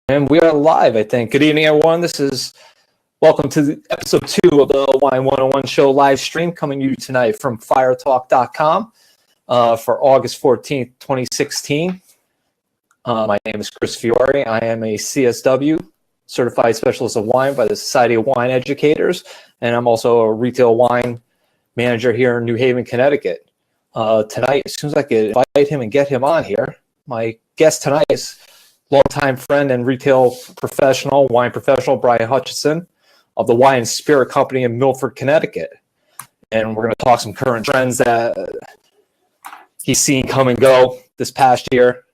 And we are live, I think. Good evening, everyone. Welcome to episode 2 of the Wine101 show live stream, coming to you tonight from firetalk.com for August 14th, 2016. My name is Chris Fiore. I am a CSW, Certified Specialist of Wine by the Society of Wine Educators, and I'm also a retail wine manager here in New Haven, Connecticut. Tonight, as soon as I could invite him and get him on here, my guest tonight is longtime friend and retail professional, wine professional, Brian Hutcheson of the Wine and Spirit Company in Milford, Connecticut. And we're going to talk some current trends that he's seen come and go this past year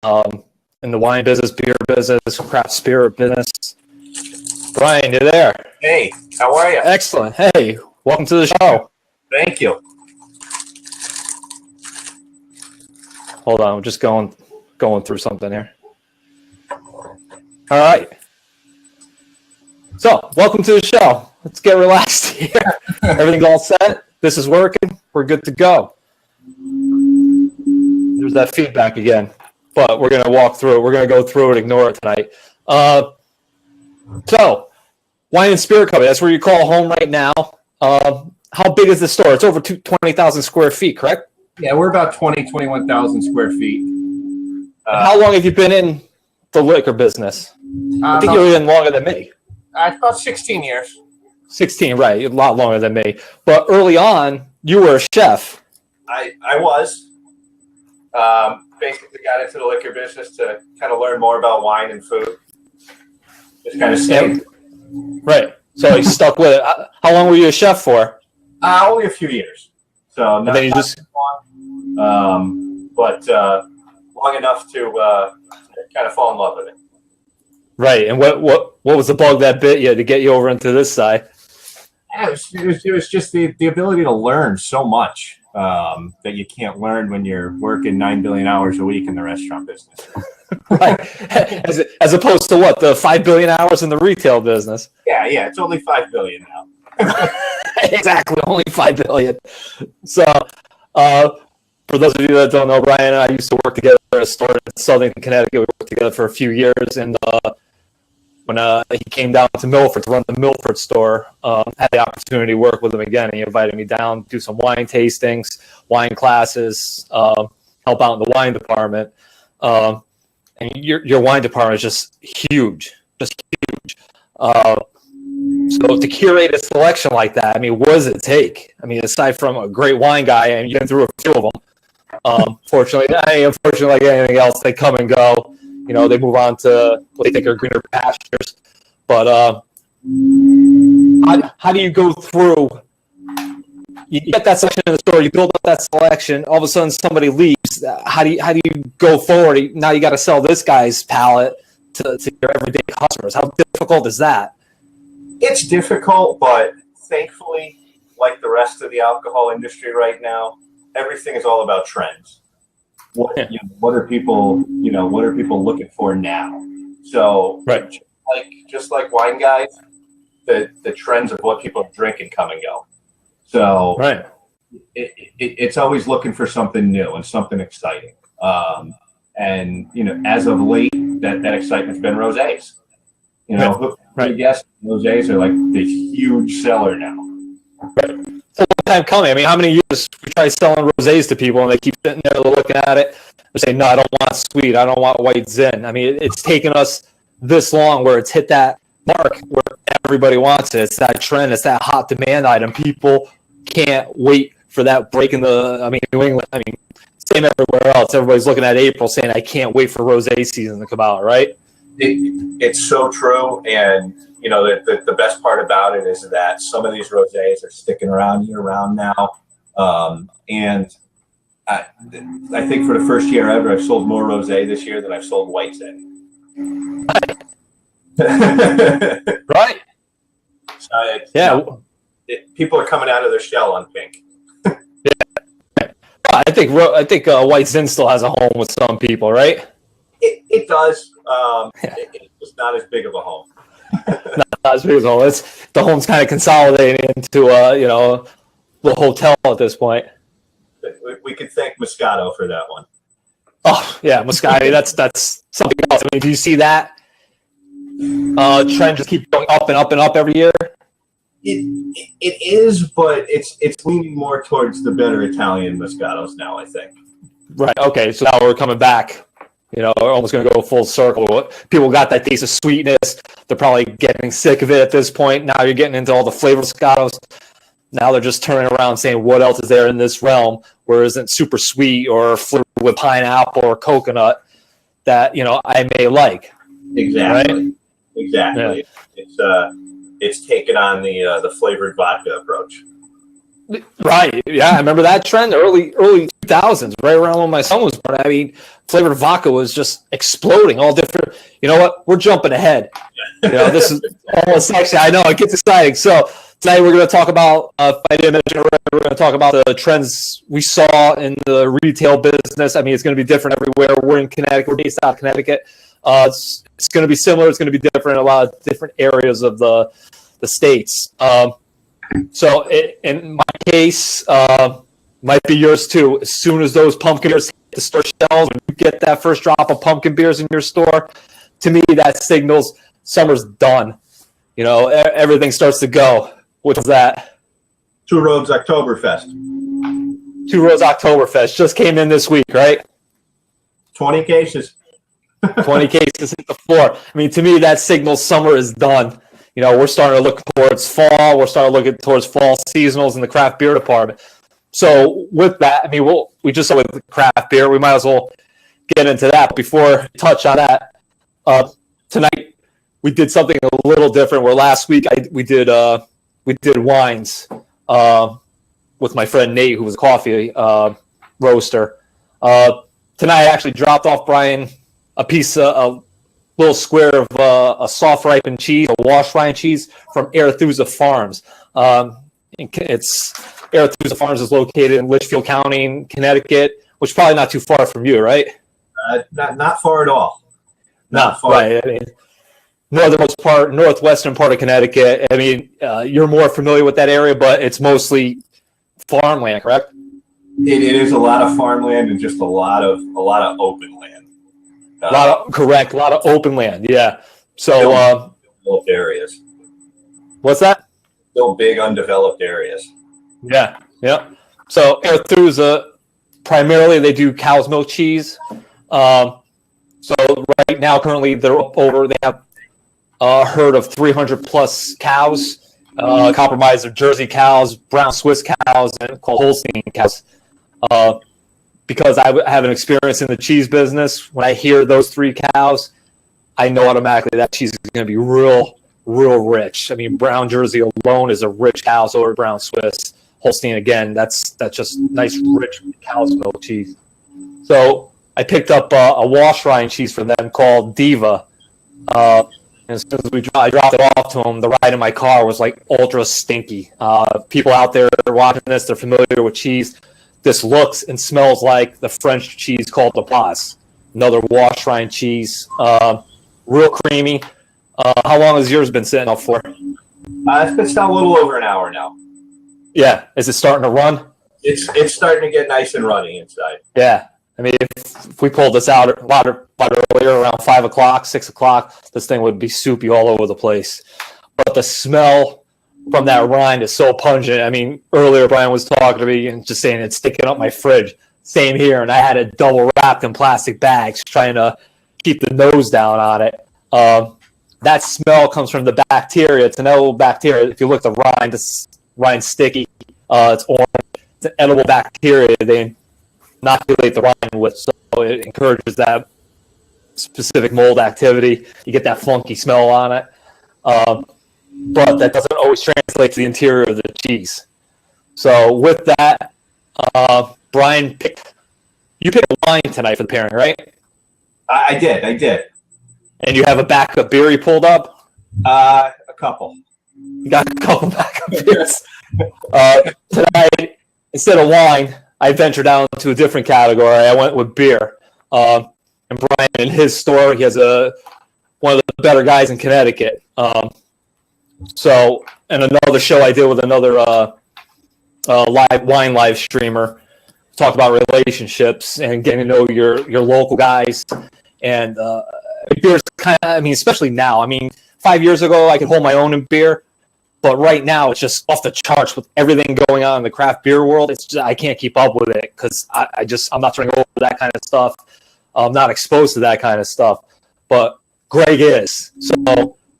in the wine business, beer business, craft spirit business. Brian, you're there. Hey, how are you? Excellent. Hey, welcome to the show. Thank you. Hold on, I'm just going through something here. All right. So, welcome to the show. Let's get relaxed here. Everything's all set. This is working. We're good to go. There's that feedback again, but we're going to walk through it. We're going to go through it, ignore it tonight. So, Wine and Spirit Company, that's where you call home right now. How big is the store? It's over 20,000 square feet, correct? Yeah, we're about 21,000 square feet. How long have you been in the liquor business? I think you're even longer than me. About 16 years. 16, right. A lot longer than me. But early on, you were a chef. I was. Basically got into the liquor business to kind of learn more about wine and food. Just kind of stayed. Right. So you stuck with it. How long were you a chef for? Only a few years. So not long. But long enough to kind of fall in love with it. Right. And what was the bug that bit you to get you over into this side? Yeah, it was just the ability to learn so much that you can't learn when you're working 9 billion hours a week in the restaurant business. Right. As opposed to what, the 5 billion hours in the retail business? Yeah, it's only 5 billion now. Exactly, only 5 billion. So, for those of you that don't know, Brian and I used to work together at a store in Southern Connecticut. We worked together for a few years, and when he came down to Milford to run the Milford store, had the opportunity to work with him again. He invited me down, do some wine tastings, wine classes, help out in the wine department. And your wine department is just huge. So to curate a selection like that, I mean, what does it take? I mean, aside from a great wine guy, and you've been through a few of them, unfortunately, like anything else, they come and go. You know, they move on to what they think are greener pastures. But how do you go through? You get that selection in the store, you build up that selection. All of a sudden, somebody leaves. How do you go forward? Now you got to sell this guy's palate to your everyday customers. How difficult is that? It's difficult, but thankfully, like the rest of the alcohol industry right now, everything is all about trends. What are people looking for now? So, right. just like wine guys, the trends of what people are drinking come and go. So, right. It's always looking for something new and something exciting. And as of late, that excitement's been rosés. Right. Yes, rosés are like the huge seller now. Right. It's a long time coming. I mean, how many years we try selling rosés to people and they keep sitting there looking at it and say, no, I don't want sweet. I don't want white zin. I mean, it's taken us this long where it's hit that mark where everybody wants it. It's that trend. It's that hot demand item. People can't wait for that break in New England. I mean, same everywhere else. Everybody's looking at April saying, I can't wait for rosé season to come out, right? It's so true, and the best part about it is that some of these rosés are sticking around year-round now, and I think for the first year ever, I've sold more rosé this year than I've sold white zin. Right. So people are coming out of their shell on pink. Yeah, I think white zin still has a home with some people, right? It does. It's just not as big of a home. Not as big as a home. The home's kind of consolidating into the hotel at this point. We could thank Moscato for that one. Oh yeah, Moscato. That's something else. I mean, do you see that trend just keep going up and up and up every year? It is, but it's leaning more towards the better Italian Moscatos now, I think. Right. Okay. So now we're coming back. We're almost going to go full circle. People got that taste of sweetness. They're probably getting sick of it at this point. Now you're getting into all the flavored Moscatos. Now they're just turning around saying, what else is there in this realm where it isn't super sweet or flavored with pineapple or coconut that, I may like. Exactly. Right? Exactly. Yeah. It's taken on the flavored vodka approach. Right. Yeah, I remember that trend, early 2000s, right around when my son was born. I mean, flavored vodka was just exploding, all different. You know what? We're jumping ahead. This is almost actually, I know, it gets exciting. So tonight we're going to talk about, if I didn't mention it, we're going to talk about the trends we saw in the retail business. I mean, it's going to be different everywhere. We're in Connecticut. We're based out of Connecticut. It's going to be similar. It's going to be different in a lot of different areas of the states. So in my case, might be yours too. As soon as those pumpkin beers hit the store shelves, when you get that first drop of pumpkin beers in your store, to me that signals summer's done. Everything starts to go. What's that? Two Roads Oktoberfest. Two Roads Oktoberfest just came in this week, right? 20 cases. 20 cases hit the floor. I mean, to me, that signals summer is done. We're starting to look towards fall. We're starting to look towards fall seasonals in the craft beer department. So with that, I mean, we just saw with the craft beer, we might as well get into that. Before we touch on that, tonight we did something a little different. Where last week we did wines with my friend Nate, who was a coffee roaster. Tonight I actually dropped off Brian a piece of little square of a soft ripened cheese, a wash rind cheese from Arethusa Farms. Arethusa Farms is located in Litchfield County, in Connecticut, which is probably not too far from you, right? Not far at all. Not far. Right. I mean, northwestern part of Connecticut. I mean, you're more familiar with that area, but it's mostly farmland, correct? It is a lot of farmland and just a lot of open land. A lot of open land, yeah. So undeveloped areas. What's that? Still big undeveloped areas. Yeah. So Arethusa, primarily they do cow's milk cheese. So right now, currently they have a herd of 300 plus cows, compromised of Jersey cows, brown Swiss cows, and called Holstein cows. Because I have an experience in the cheese business, when I hear those three cows, I know automatically that cheese is going to be real rich. I mean, brown Jersey alone is a rich cow, so are brown Swiss. Holstein, again, that's just nice, rich cow's milk cheese. So I picked up a wash rind cheese for them called Diva. And as soon as I dropped it off to them, the ride in my car was like ultra stinky. People out there watching this, they're familiar with cheese. This looks and smells like the French cheese called La Paz, another wash rind cheese, real creamy. How long has yours been sitting up for? It's been sitting a little over an hour now. Yeah, is it starting to run? It's starting to get nice and runny inside. Yeah, I mean, if we pulled this out a lot earlier, around 5 o'clock, 6 o'clock, this thing would be soupy all over the place. But the smell from that rind is so pungent. I mean, earlier Brian was talking to me and just saying it's sticking up my fridge. Same here, and I had it double wrapped in plastic bags trying to keep the nose down on it. That smell comes from the bacteria. It's an edible bacteria. If you look at the rind, it's rind sticky. It's orange. It's an edible bacteria they inoculate the rind with, so it encourages that specific mold activity. You get that funky smell on it. But that doesn't always translate to the interior of the cheese. So with that, Brian you picked a wine tonight for the pairing, right? I did. And you have a backup beer you pulled up? A couple. You got a couple backup beers. Tonight, instead of wine, I ventured down to a different category. I went with beer. And Brian, in his store, he has one of the better guys in Connecticut. So, and another show I did with another live streamer, talked about relationships and getting to know your local guys. And beer's kind of, I mean, especially now. I mean, 5 years ago, I could hold my own in beer. But right now, it's just off the charts with everything going on in the craft beer world. It's just, I can't keep up with it because I'm not turning over that kind of stuff. I'm not exposed to that kind of stuff. But Greg is. So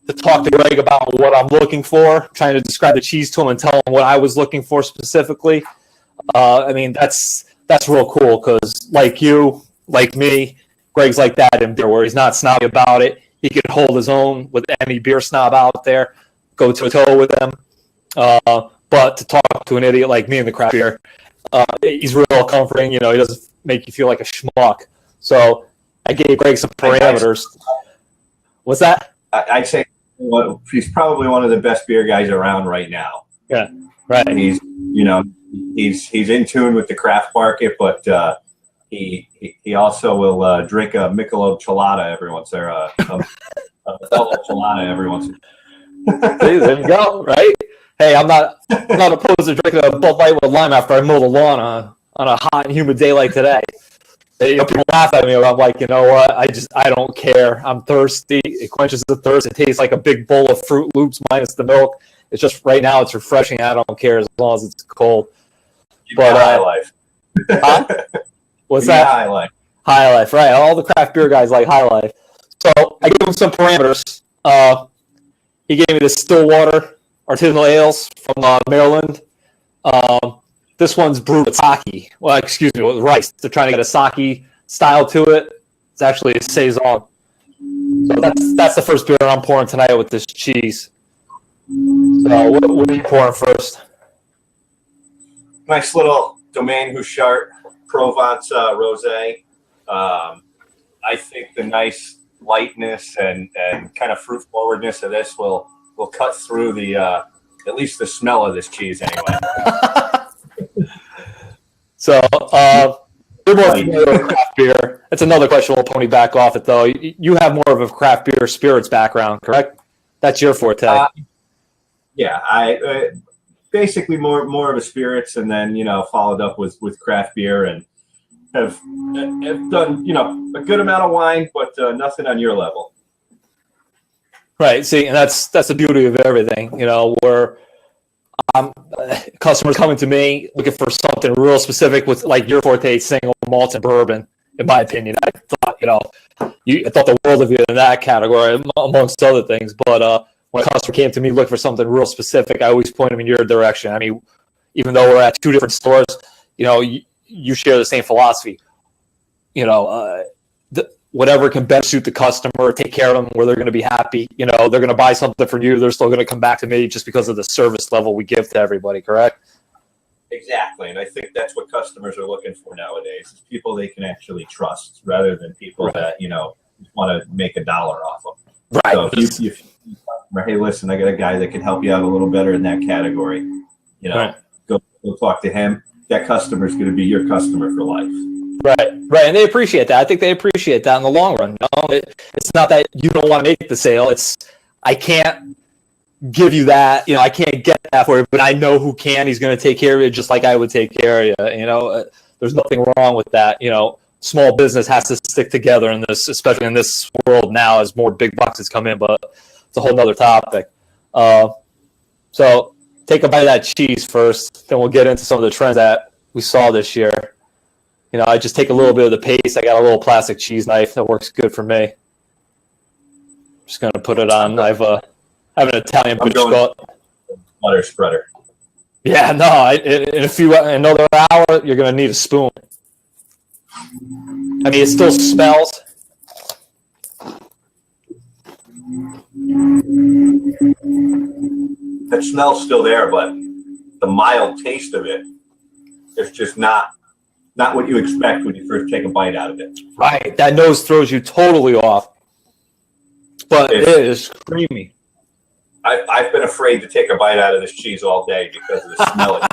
to talk to Greg about what I'm looking for, trying to describe the cheese to him and tell him what I was looking for specifically, I mean, that's real cool because like you, like me, Greg's like that in beer where he's not snobby about it. He could hold his own with any beer snob out there. Go toe-to-toe with them. But to talk to an idiot like me in the craft beer, he's real comforting. You know, he doesn't make you feel like a schmuck. So I gave Greg some parameters. What's that? I'd say he's probably one of the best beer guys around right now. Yeah, right. He's in tune with the craft market, but he also will drink a Michelob Chelada every once in a Chelada every once in a See, there you go, right? Hey, I'm not opposed to drinking a Bud Light with lime after I mow the lawn on a hot and humid day like today. You know, people laugh at me. I'm like, you know what? I don't care. I'm thirsty. It quenches the thirst. It tastes like a big bowl of Fruit Loops minus the milk. It's just right now it's refreshing. I don't care as long as it's cold. But high life. Huh? What's that? High life. High life, right? All the craft beer guys like high life. So I gave him some parameters. He gave me the Stillwater artisanal ales from Maryland. This one's brewed with sake. Well, excuse me, with rice. They're trying to get a sake style to it. It's actually a saison. So that's the first beer I'm pouring tonight with this cheese. So what are you pouring first? Nice little Domaine Huchard Provence rosé. I think the nice lightness and kind of fruit forwardness of this will cut through the at least the smell of this cheese anyway. So you're more familiar with craft beer. That's another question. We'll pony back off it though. You have more of a craft beer spirits background, correct? That's your forte. Yeah, I basically more of a spirits, and then followed up with craft beer, and have done a good amount of wine, but nothing on your level. Right. See, and that's the beauty of everything. Where customers coming to me looking for something real specific with like your forte, single malt and bourbon. In my opinion, I thought I thought the world of you in that category, amongst other things. But when a customer came to me looking for something real specific, I always point them in your direction. I mean, even though we're at two different stores, you share the same philosophy. Whatever can best suit the customer, take care of them where they're going to be happy. They're going to buy something from you. They're still going to come back to me just because of the service level we give to everybody. Correct? Exactly. And I think that's what customers are looking for nowadays is people they can actually trust rather than people that, want to make $1 off of. Right. So if you hey, listen, I got a guy that can help you out a little better in that category. Right. Go talk to him. That customer is going to be your customer for life. Right, and they appreciate that. I think they appreciate that in the long run. It's not that you don't want to make the sale. It's I can't give you that. I can't get that for you, but I know who can. He's going to take care of you just like I would take care of you. There's nothing wrong with that. Small business has to stick together in this, especially in this world now as more big boxes come in. But it's a whole nother topic. So take a bite of that cheese first, then we'll get into some of the trends that we saw this year. I just take a little bit of the paste. I got a little plastic cheese knife that works good for me. I'm just going to put it on. I have an Italian butch butter spreader. Yeah, no. In another hour, you're going to need a spoon. I mean, it still smells. That smell's still there, but the mild taste of it is just not what you expect when you first take a bite out of it. Right. That nose throws you totally off. But it is creamy. I've been afraid to take a bite out of this cheese all day because of the smell it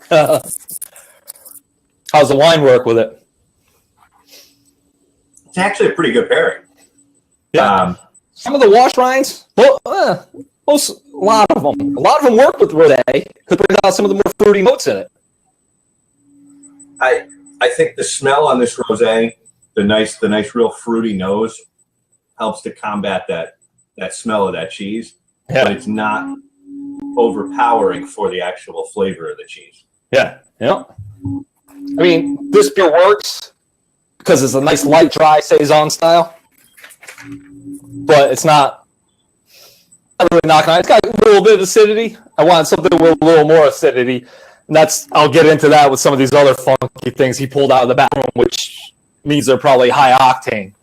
gets. How's the wine work with it? It's actually a pretty good pairing. Yeah. Some of the wash rinds, a lot of them work with rosé. Could bring out some of the more fruity notes in it. I think the smell on this rosé, the nice real fruity nose, helps to combat that smell of that cheese, but it's not overpowering for the actual flavor of the cheese. Yeah. I mean, this beer works because it's a nice light, dry saison style, but it's not really knocking on it. It's got a little bit of acidity. I want something with a little more acidity, and I'll get into that with some of these other funky things he pulled out of the back room, which means they're probably high octane.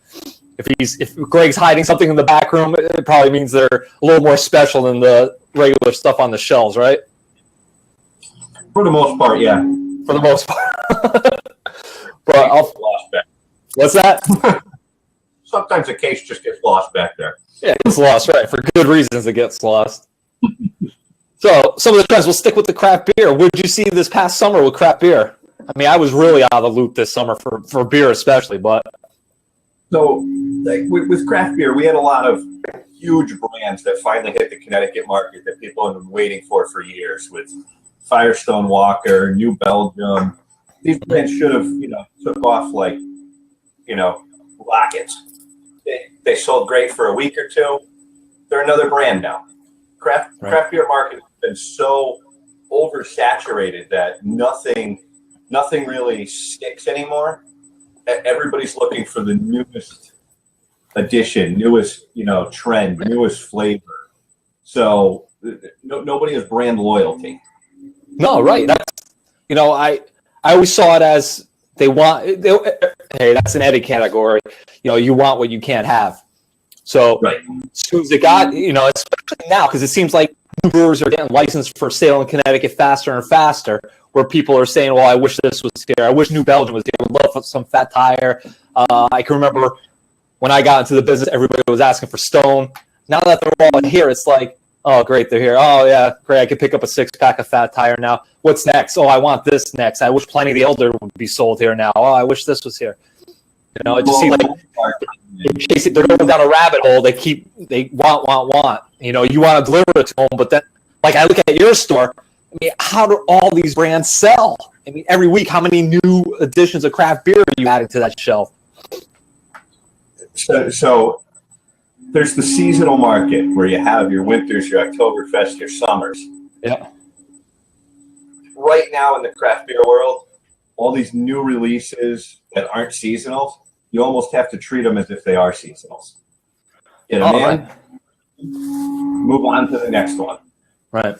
If Greg's hiding something in the back room, it probably means they're a little more special than the regular stuff on the shelves, right? For the most part, yeah. For the most part. But lost back. What's that? Sometimes a case just gets lost back there. Yeah, it gets lost, right? For good reasons, it gets lost. So some of the trends, we'll stick with the craft beer. What did you see this past summer with craft beer? I mean, I was really out of the loop this summer for beer especially, but... So like, with craft beer, we had a lot of huge brands that finally hit the Connecticut market that people have been waiting for years, with Firestone Walker, New Belgium. These brands should have, took off like, rockets. They sold great for a week or two. They're another brand now. Craft beer market has been so oversaturated that nothing really sticks anymore. Everybody's looking for the newest addition, newest, trend, newest flavor. So nobody has brand loyalty. No, right. That's, I always saw it as hey, that's an Eddie category. You want what you can't have. So as soon as it got, especially now, because it seems like new brewers are getting licensed for sale in Connecticut faster and faster, where people are saying, well, I wish this was here. I wish New Belgium was here. I would love some Fat Tire. I can remember when I got into the business, everybody was asking for Stone. Now that they're all here, it's like, oh, great, they're here. Oh, yeah, great. I could pick up a 6-pack of Fat Tire now. What's next? Oh, I want this next. I wish Pliny the Elder would be sold here now. Oh, I wish this was here. It just seems like they're going down a rabbit hole. They want. You want to deliver it to them, but then, like, I look at your store. I mean, how do all these brands sell? I mean, every week, how many new additions of craft beer are you adding to that shelf? So there's the seasonal market where you have your winters, your Oktoberfest, your summers. Yeah. Right now in the craft beer world, all these new releases that aren't seasonals, you almost have to treat them as if they are seasonals. Get them in, right. Move on to the next one. Right.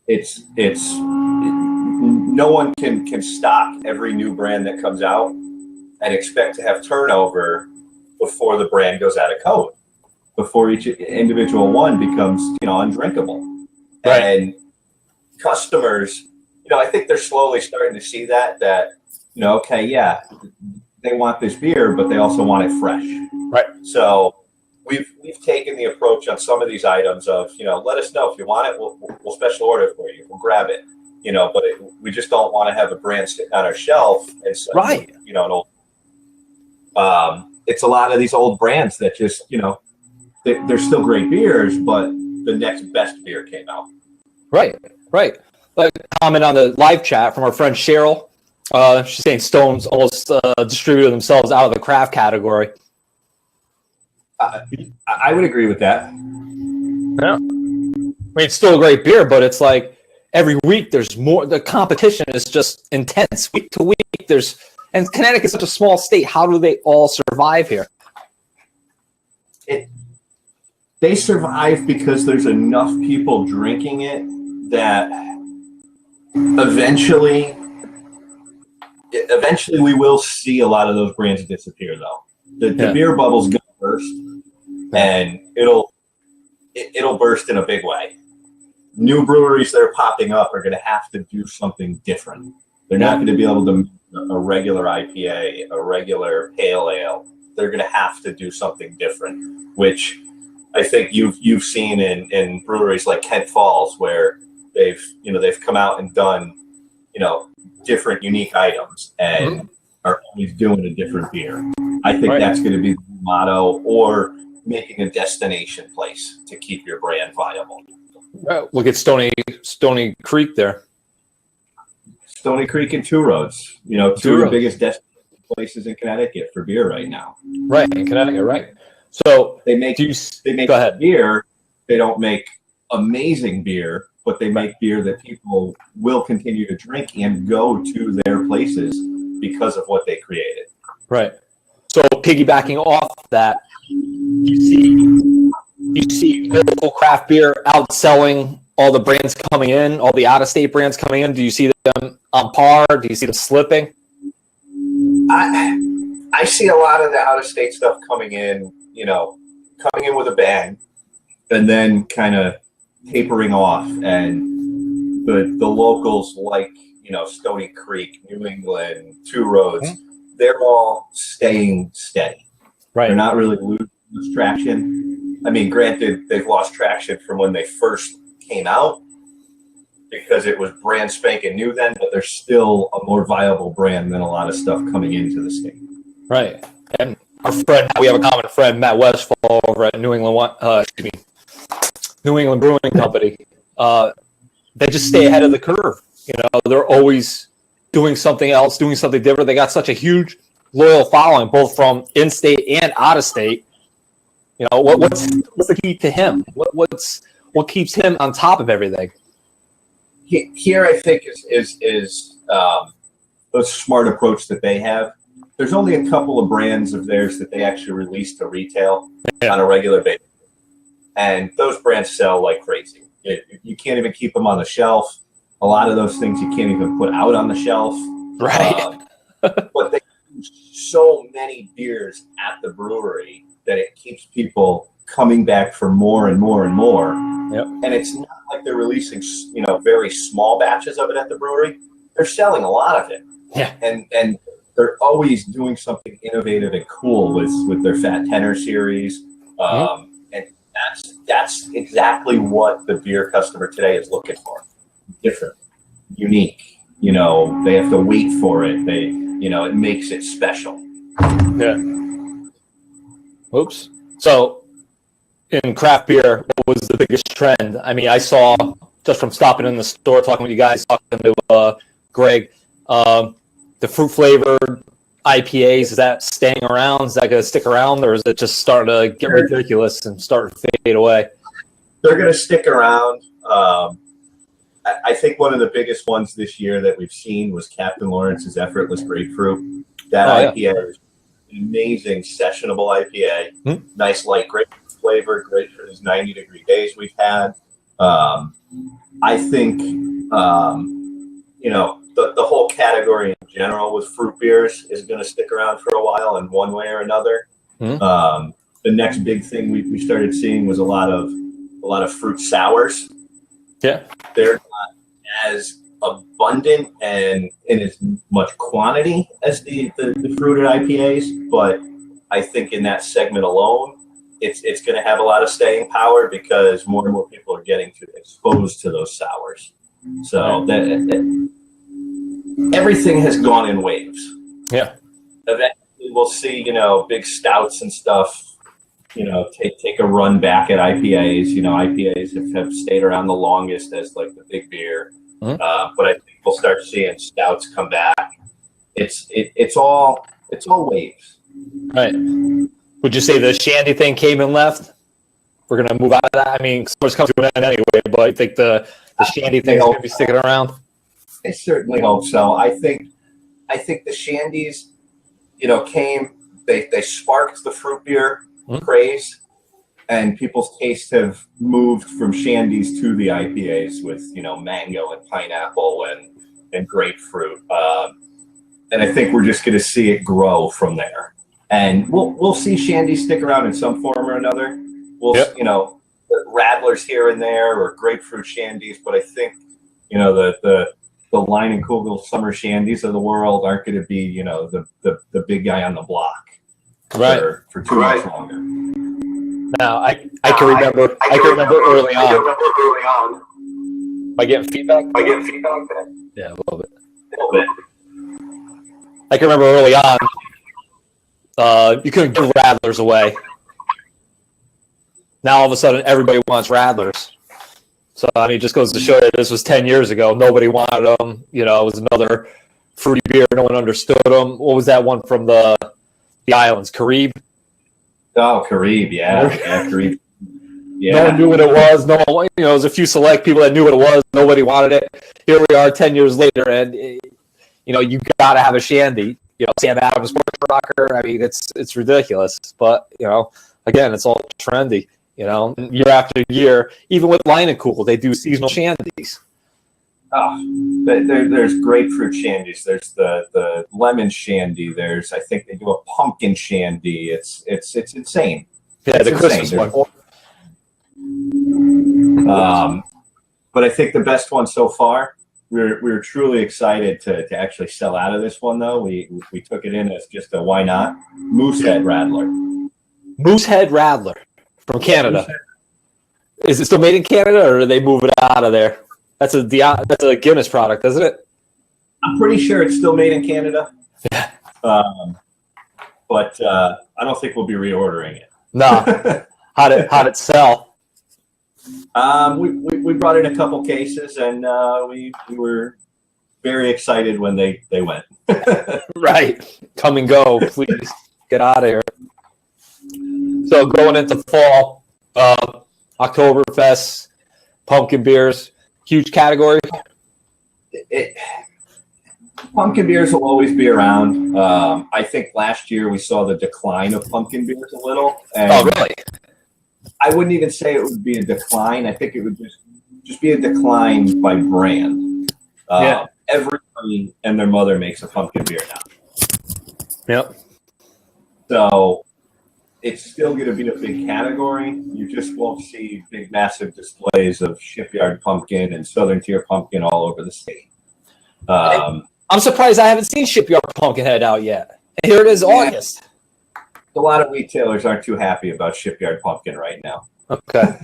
It's no one can stock every new brand that comes out and expect to have turnover before the brand goes out of code, before each individual one becomes undrinkable. Right. And customers, I think they're slowly starting to see that okay, yeah, they want this beer, but they also want it fresh. Right. So we've taken the approach on some of these items of, let us know if you want it, we'll special order it for you, we'll grab it, but we just don't want to have a brand sitting on our shelf and suddenly, an old. It's a lot of these old brands that just, they're still great beers, but the next best beer came out. Right. Like comment on the live chat from our friend Cheryl. She's saying Stone's almost distributed themselves out of the craft category. I would agree with that. Yeah. I mean, it's still a great beer, but it's like every week there's more. The competition is just intense week to week. And Connecticut's such a small state. How do they all survive here? They survive because there's enough people drinking it that eventually we will see a lot of those brands disappear, though. The beer bubble's gonna burst, and it'll burst in a big way. New breweries that are popping up are going to have to do something different. They're not going to be able to make a regular IPA, a regular pale ale. They're going to have to do something different, which I think you've seen in breweries like Kent Falls, where they've come out and done different unique items and are always doing a different beer. I think that's going to be the motto, or making a destination place to keep your brand viable. Look at Stony Creek there. Stony Creek and Two Roads. You know, two of the biggest destination places in Connecticut for beer right now. Right, in Connecticut, right. So they make go ahead. beer. They don't make amazing beer, but they make beer that people will continue to drink and go to their places because of what they created. Right. So piggybacking off that, you see local craft beer outselling all the brands coming in, all the out-of-state brands coming in. Do you see them on par? Do you see them slipping? I see a lot of the out-of-state stuff coming in with a bang, and then kind of tapering off. And the locals like, Stony Creek, New England, Two Roads, they're all staying steady. Right. They're not really losing traction. I mean, granted, they've lost traction from when they first came out because it was brand spanking new then, but they're still a more viable brand than a lot of stuff coming into the state. Right. And we have a common friend, Matt Westfall, over at New England Brewing Company. They just stay ahead of the curve. They're always doing something else, doing something different. They got such a huge loyal following, both from in-state and out-of-state. What's the key to him? What keeps him on top of everything? Here, I think is a smart approach that they have. There's only a couple of brands of theirs that they actually release to retail on a regular basis, and those brands sell like crazy. You can't even keep them on the shelf. A lot of those things you can't even put out on the shelf. Right. But they do so many beers at the brewery that it keeps people coming back for more and more and more. Yep. And it's not like they're releasing, very small batches of it at the brewery. They're selling a lot of it. Yeah. And they're always doing something innovative and cool with their Fat Tenor series. And that's exactly what the beer customer today is looking for. Different, unique. They have to wait for it. It makes it special. Yeah. Oops. So in craft beer, what was the biggest trend? I mean, I saw just from stopping in the store, talking with you guys, talking to Greg, the fruit flavored IPAs, is that staying around? Is that going to stick around, or is it just starting to get ridiculous and start to fade away? They're going to stick around. I think one of the biggest ones this year that we've seen was Captain Lawrence's Effortless Grapefruit. That IPA is an amazing sessionable IPA. Nice light grapefruit flavor, great for these 90-degree days we've had. I think, the whole category in general with fruit beers is going to stick around for a while in one way or another. The next big thing we started seeing was a lot of fruit sours. Yeah. They're not as abundant and in as much quantity as the fruited IPAs, but I think in that segment alone, it's going to have a lot of staying power because more and more people are getting exposed to those sours. So everything has gone in waves. Yeah. Eventually we'll see, big stouts and stuff, take a run back at IPAs. IPAs have stayed around the longest as like the big beer. But I think we'll start seeing stouts come back. It's all waves. Right. Would you say the shandy thing came and left? We're going to move out of that. I mean, summer's coming to an end anyway, but I think the shandy thing is going to be sticking around. I certainly hope so. I think the shandies, came. They sparked the fruit beer craze, and people's tastes have moved from shandies to the IPAs with mango and pineapple and grapefruit. And I think we're just going to see it grow from there. And we'll see shandies stick around in some form or another. We'll rattlers here and there or grapefruit shandies, but I think the Line and Kugel summer shandies of the world aren't going to be the big guy on the block for too much longer. Now I can remember early on. Am I getting feedback? Yeah, a little bit. I can remember early on, you couldn't give rattlers away. Now all of a sudden everybody wants rattlers. So I mean, it just goes to show that this was 10 years ago. Nobody wanted them. You know, it was another fruity beer. No one understood them. What was that one from the islands? Carib. Oh, Carib, yeah, Carib. Yeah. No one knew what it was. No one, you know, there was a few select people that knew what it was. Nobody wanted it. Here we are 10 years later, and you know, you got to have a shandy. You know, Sam Adams, Sports Rocker. I mean, it's ridiculous. But you know, again, it's all trendy. You know, year after year, even with Line and Cool, they do seasonal shandies. Oh, there's grapefruit shandies. There's the lemon shandy. I think they do a pumpkin shandy. It's insane. Yeah, it's the Christmas insane. one. But I think the best one so far. We're truly excited to actually sell out of this one though. We took it in as just a why not Moosehead Radler. Moosehead Radler from Canada. Is it still made in Canada, or do they move it out of there? That's a Guinness product, isn't it? I'm pretty sure it's still made in Canada. Yeah. But I don't think we'll be reordering it. No. How'd it sell? We brought in a couple cases, and we were very excited when they went. Right. Come and go, please. Get out of here. So going into fall, Oktoberfest, pumpkin beers, huge category. Pumpkin beers will always be around. I think last year we saw the decline of pumpkin beers a little. And oh, really? I wouldn't even say it would be a decline. I think it would just be a decline by brand. Yeah. Everybody and their mother makes a pumpkin beer now. Yep. So it's still going to be a big category. You just won't see big, massive displays of Shipyard pumpkin and Southern Tier pumpkin all over the state. I'm surprised I haven't seen Shipyard Pumpkinhead out yet. And here it is, August. A lot of retailers aren't too happy about Shipyard pumpkin right now. Okay.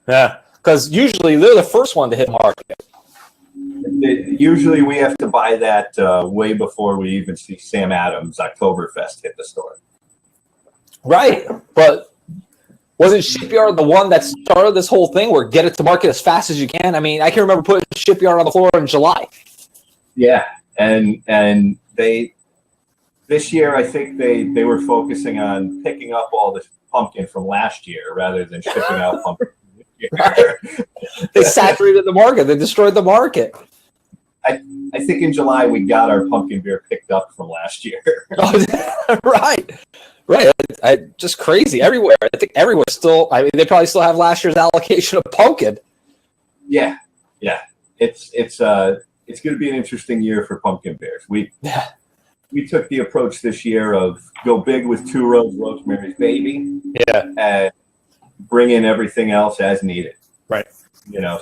Yeah, because usually they're the first one to hit market. Usually we have to buy that way before we even see Sam Adams Oktoberfest hit the store. Right, but wasn't Shipyard the one that started this whole thing where get it to market as fast as you can? I mean, I can remember putting Shipyard on the floor in July. Yeah, and they this year I think they were focusing on picking up all this pumpkin from last year rather than shipping out pumpkin this year. Right. They saturated the market. They destroyed the market. I think in July we got our pumpkin beer picked up from last year. Right. Just crazy everywhere. I think everywhere still. I mean, they probably still have last year's allocation of pumpkin. Yeah. It's going to be an interesting year for pumpkin beers. We took the approach this year of go big with Two Roads Rosemary's Baby. Yeah. And bring in everything else as needed. Right. You know,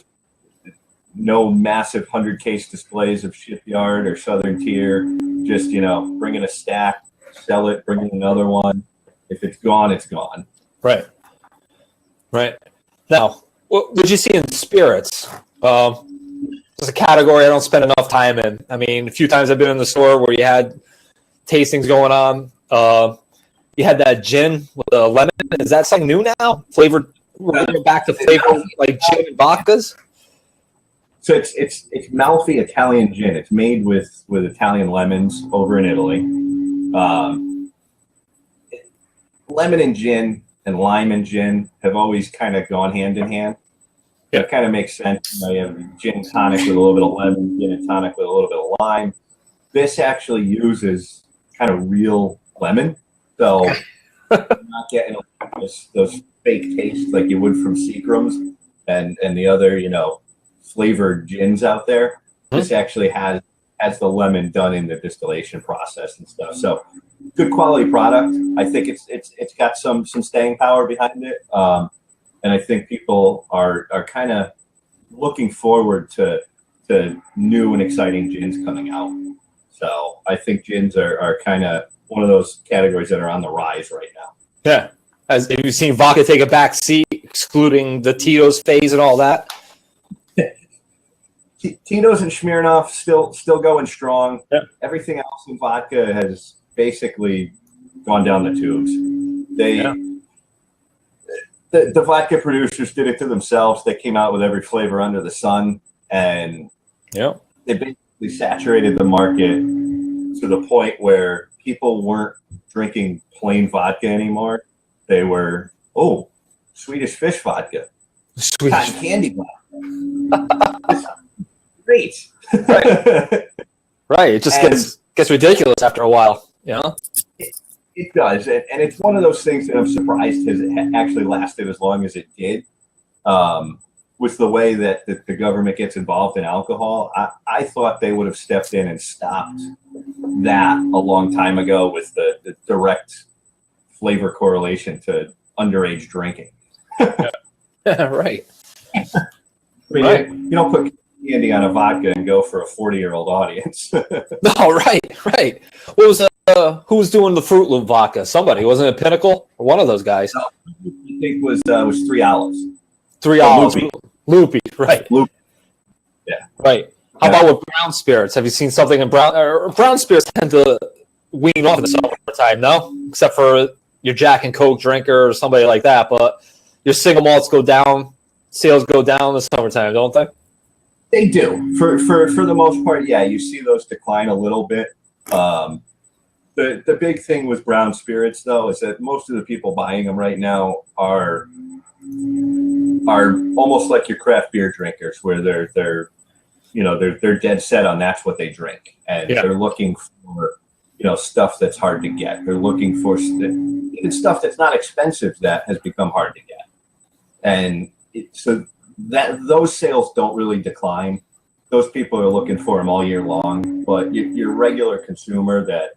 no massive 100-case displays of Shipyard or Southern Tier. Just, bring in a stack, sell it, bring in another one. If it's gone, it's gone. Right. Now, what would you see in spirits? It's a category I don't spend enough time in. I mean, a few times I've been in the store where you had tastings going on. You had that gin with the lemon. Is that something new now? Flavored, we're going back to flavor like gin and vodkas? So it's Malfi Italian gin. It's made with Italian lemons over in Italy. Lemon and gin and lime and gin have always kind of gone hand in hand. Yeah. It kind of makes sense. You have gin and tonic with a little bit of lemon, gin and tonic with a little bit of lime. This actually uses kind of real lemon. So you're not getting those fake tastes like you would from Seagram's and the other, flavored gins out there. This actually has the lemon done in the distillation process and stuff. So good quality product. I think it's got some staying power behind it. And I think people are kind of looking forward to new and exciting gins coming out. So I think gins are kind of one of those categories that are on the rise right now. Yeah. Have you seen vodka take a back seat, excluding the Tito's phase and all that? Tito's and Smirnoff still going strong. Yeah. Everything else in vodka has basically gone down the tubes. the vodka producers did it to themselves. They came out with every flavor under the sun, and they basically saturated the market to the point where people weren't drinking plain vodka anymore. They were, Swedish fish vodka, cotton candy vodka. Great. Right. It just gets ridiculous after a while. It does, and it's one of those things that I'm surprised has actually lasted as long as it did. With the way that the government gets involved in alcohol, I thought they would have stepped in and stopped that a long time ago with the direct flavor correlation to underage drinking. Right. I mean, you don't put candy on a vodka and go for a 40-year-old audience. No, right. What was who was doing the Fruit Loop vodka? Somebody, wasn't it Pinnacle or one of those guys? No, I think was 3 Olives. 3 Olives. Loopy, right? Loopy. Yeah. Right. How about with brown spirits? Have you seen something in brown spirits tend to wean off in the summertime? No, except for your Jack and Coke drinker or somebody like that. But your single malts go down, sales go down in the summertime, don't they? They do. For the most part, yeah. You see those decline a little bit. The big thing with brown spirits, though, is that most of the people buying them right now are almost like your craft beer drinkers, where they're dead set on that's what they drink, and they're looking for stuff that's hard to get. They're looking for even stuff that's not expensive that has become hard to get, and so that those sales don't really decline. Those people are looking for them all year long, but your regular consumer that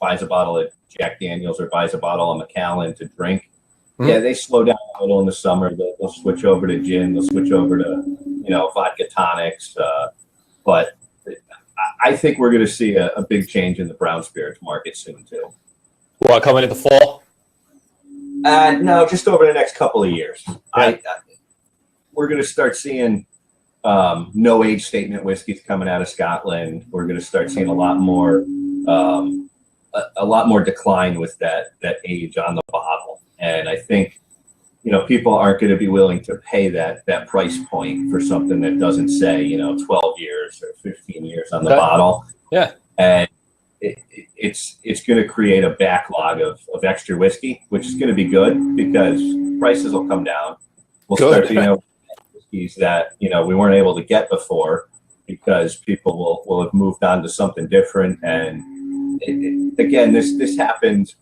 buys a bottle of Jack Daniels or buys a bottle of Macallan to drink, they slow down a little in the summer. They'll switch over to gin. They'll switch over to vodka tonics. But I think we're going to see a big change in the brown spirits market soon too. Well, coming in the fall? No, just over the next couple of years. Yeah. We're going to start seeing no age statement whiskeys coming out of Scotland. We're going to start seeing a lot more decline with that age on the bottle. And I think, people aren't going to be willing to pay that price point for something that doesn't say, 12 years or 15 years on the bottle. Yeah. And it's going to create a backlog of extra whiskey, which is going to be good because prices will come down. We'll start being whiskeys that, we weren't able to get before because people will have moved on to something different. And again, this happened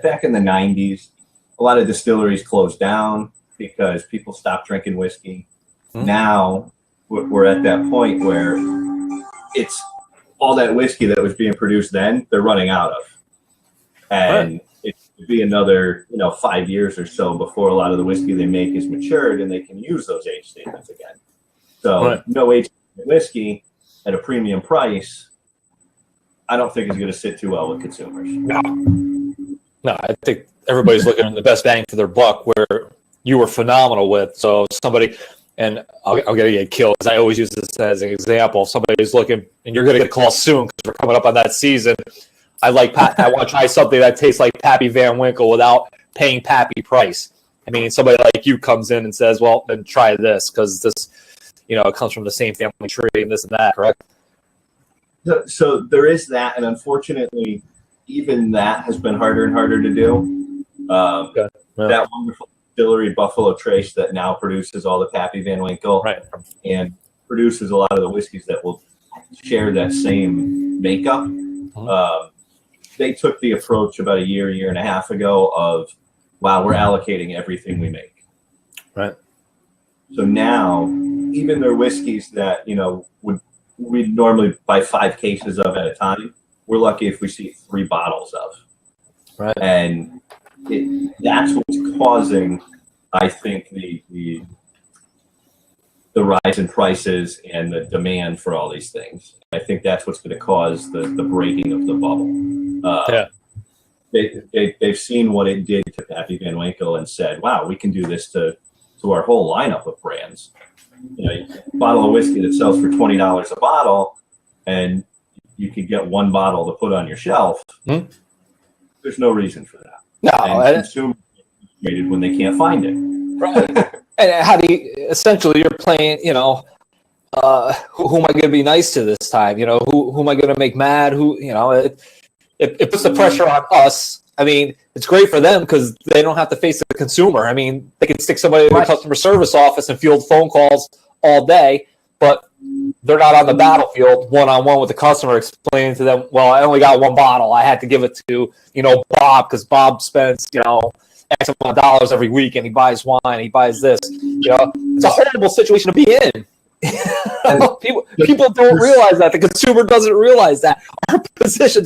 back in the 90s. A lot of distilleries closed down because people stopped drinking whiskey. Now we're at that point where it's all that whiskey that was being produced then, they're running out of. And it could be another 5 years or so before a lot of the whiskey they make is matured and they can use those age statements again. So no age whiskey at a premium price, I don't think is going to sit too well with consumers. No, I think everybody's looking at the best bang for their buck, where you were phenomenal with. So somebody, and I'll get killed because I always use this as an example. If somebody's looking, and you're going to get a call soon because we're coming up on that season. I want to try something that tastes like Pappy Van Winkle without paying Pappy price. I mean, somebody like you comes in and says, well, then try this because this, it comes from the same family tree and this and that, correct? So there is that, and unfortunately, even that has been harder and harder to do. That wonderful distillery, Buffalo Trace, that now produces all the Pappy Van Winkle and produces a lot of the whiskeys that will share that same makeup. They took the approach about a year and a half ago of, wow, we're allocating everything we make. Right. So now, even their whiskeys that, we'd normally buy 5 cases of at a time, we're lucky if we see 3 bottles of. Right. And that's what's causing, I think, the rise in prices and the demand for all these things. I think that's what's going to cause the breaking of the bubble. They've seen what it did to Pappy Van Winkle and said, wow, we can do this to our whole lineup of brands. A bottle of whiskey that sells for $20 a bottle, and you could get 1 bottle to put on your shelf. There's no reason for that. No, and consumers get frustrated when they can't find it. Right. And how do you, essentially you're playing, who am I going to be nice to this time? Who am I going to make mad? It puts the pressure on us. I mean, it's great for them because they don't have to face the consumer. I mean, they can stick somebody in the customer service office and field phone calls all day, but they're not on the battlefield one-on-one with the customer explaining to them, well, I only got one bottle. I had to give it to, Bob because Bob spends, X amount of dollars every week and he buys wine, he buys this. It's a horrible situation to be in. People don't realize that. The consumer doesn't realize that. Our position,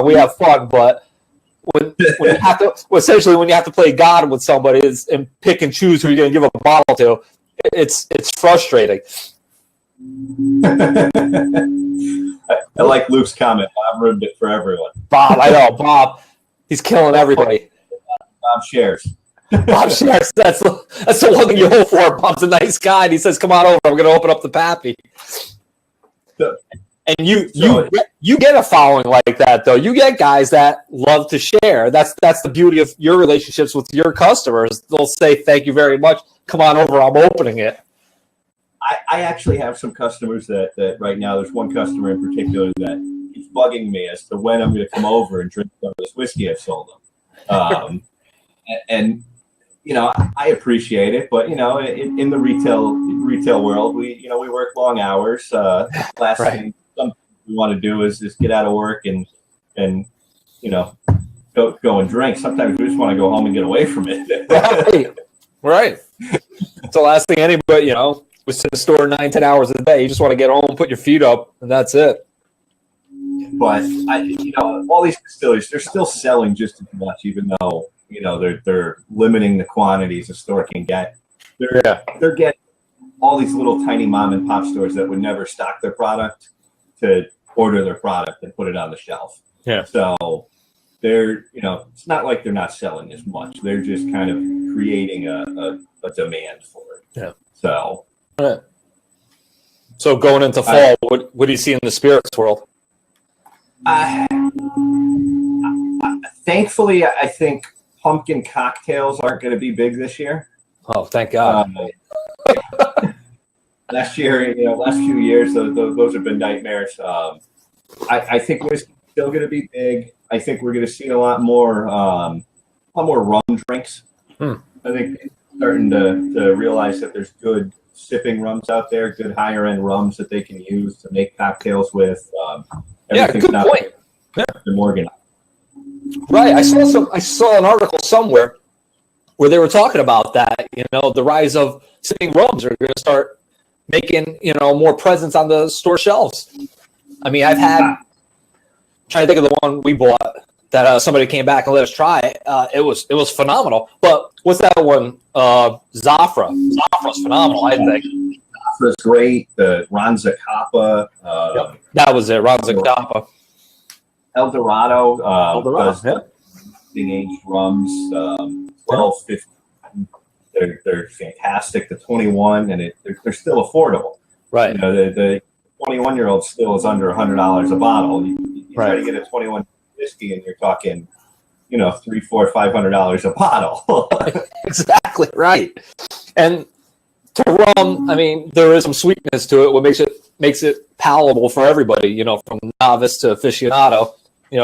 we have fun, but when you have to, essentially when you have to play God with somebody and pick and choose who you're going to give a bottle to, it's frustrating. I like Luke's comment. Bob ruined it for everyone. Bob, I know. Bob, he's killing everybody. Bob shares. Bob shares. That's the one thing you hope for. Bob's a nice guy, and he says, "Come on over. I'm going to open up the pappy." And you get a following like that, though. You get guys that love to share. That's the beauty of your relationships with your customers. They'll say, "Thank you very much. Come on over. I'm opening it." I actually have some customers that right now, there's one customer in particular that keeps bugging me as to when I'm going to come over and drink some of this whiskey I've sold them. And I appreciate it, but in the retail world, we work long hours. Last thing something we want to do is just get out of work and go and drink. Sometimes we just want to go home and get away from it. Right. It's the last thing anybody, we sit in the store 9-10 hours a day. You just want to get home, put your feet up, and that's it. But all these distilleries, they're still selling just as much, even though they're limiting the quantities a store can get. They're getting all these little tiny mom and pop stores that would never stock their product to order their product and put it on the shelf. Yeah. So they're it's not like they're not selling as much. They're just kind of creating a demand for it. Yeah. So. Right. So going into fall, what do you see in the spirits world? Thankfully, I think pumpkin cocktails aren't going to be big this year. Oh, thank God. Last year, last few years, those have been nightmares. I think we're still going to be big. I think we're going to see a lot more rum drinks. I think people are starting to realize that there's good sipping rums out there, good higher end rums that they can use to make cocktails with. Good point. Yeah, Morgan. Right. I saw an article somewhere where they were talking about that. The rise of sipping rums are going to start making more presence on the store shelves. I mean, I've had. Trying to think of the one we bought that somebody came back and let us try. It was phenomenal. But what's that one? Zafra. Zafra's phenomenal, I think. Zafra's great. The Ranza Kappa. That was it. Ranza Kappa. El Dorado. Aged rums. 12, 15. They're fantastic. The 21, and they're still affordable. Right. The 21-year-old still is under $100 a bottle. You try to get a 21 whiskey, and you're talking, $300, $400, $500 a bottle. Exactly right. And to rum, I mean, there is some sweetness to it. What makes it palatable for everybody. From novice to aficionado.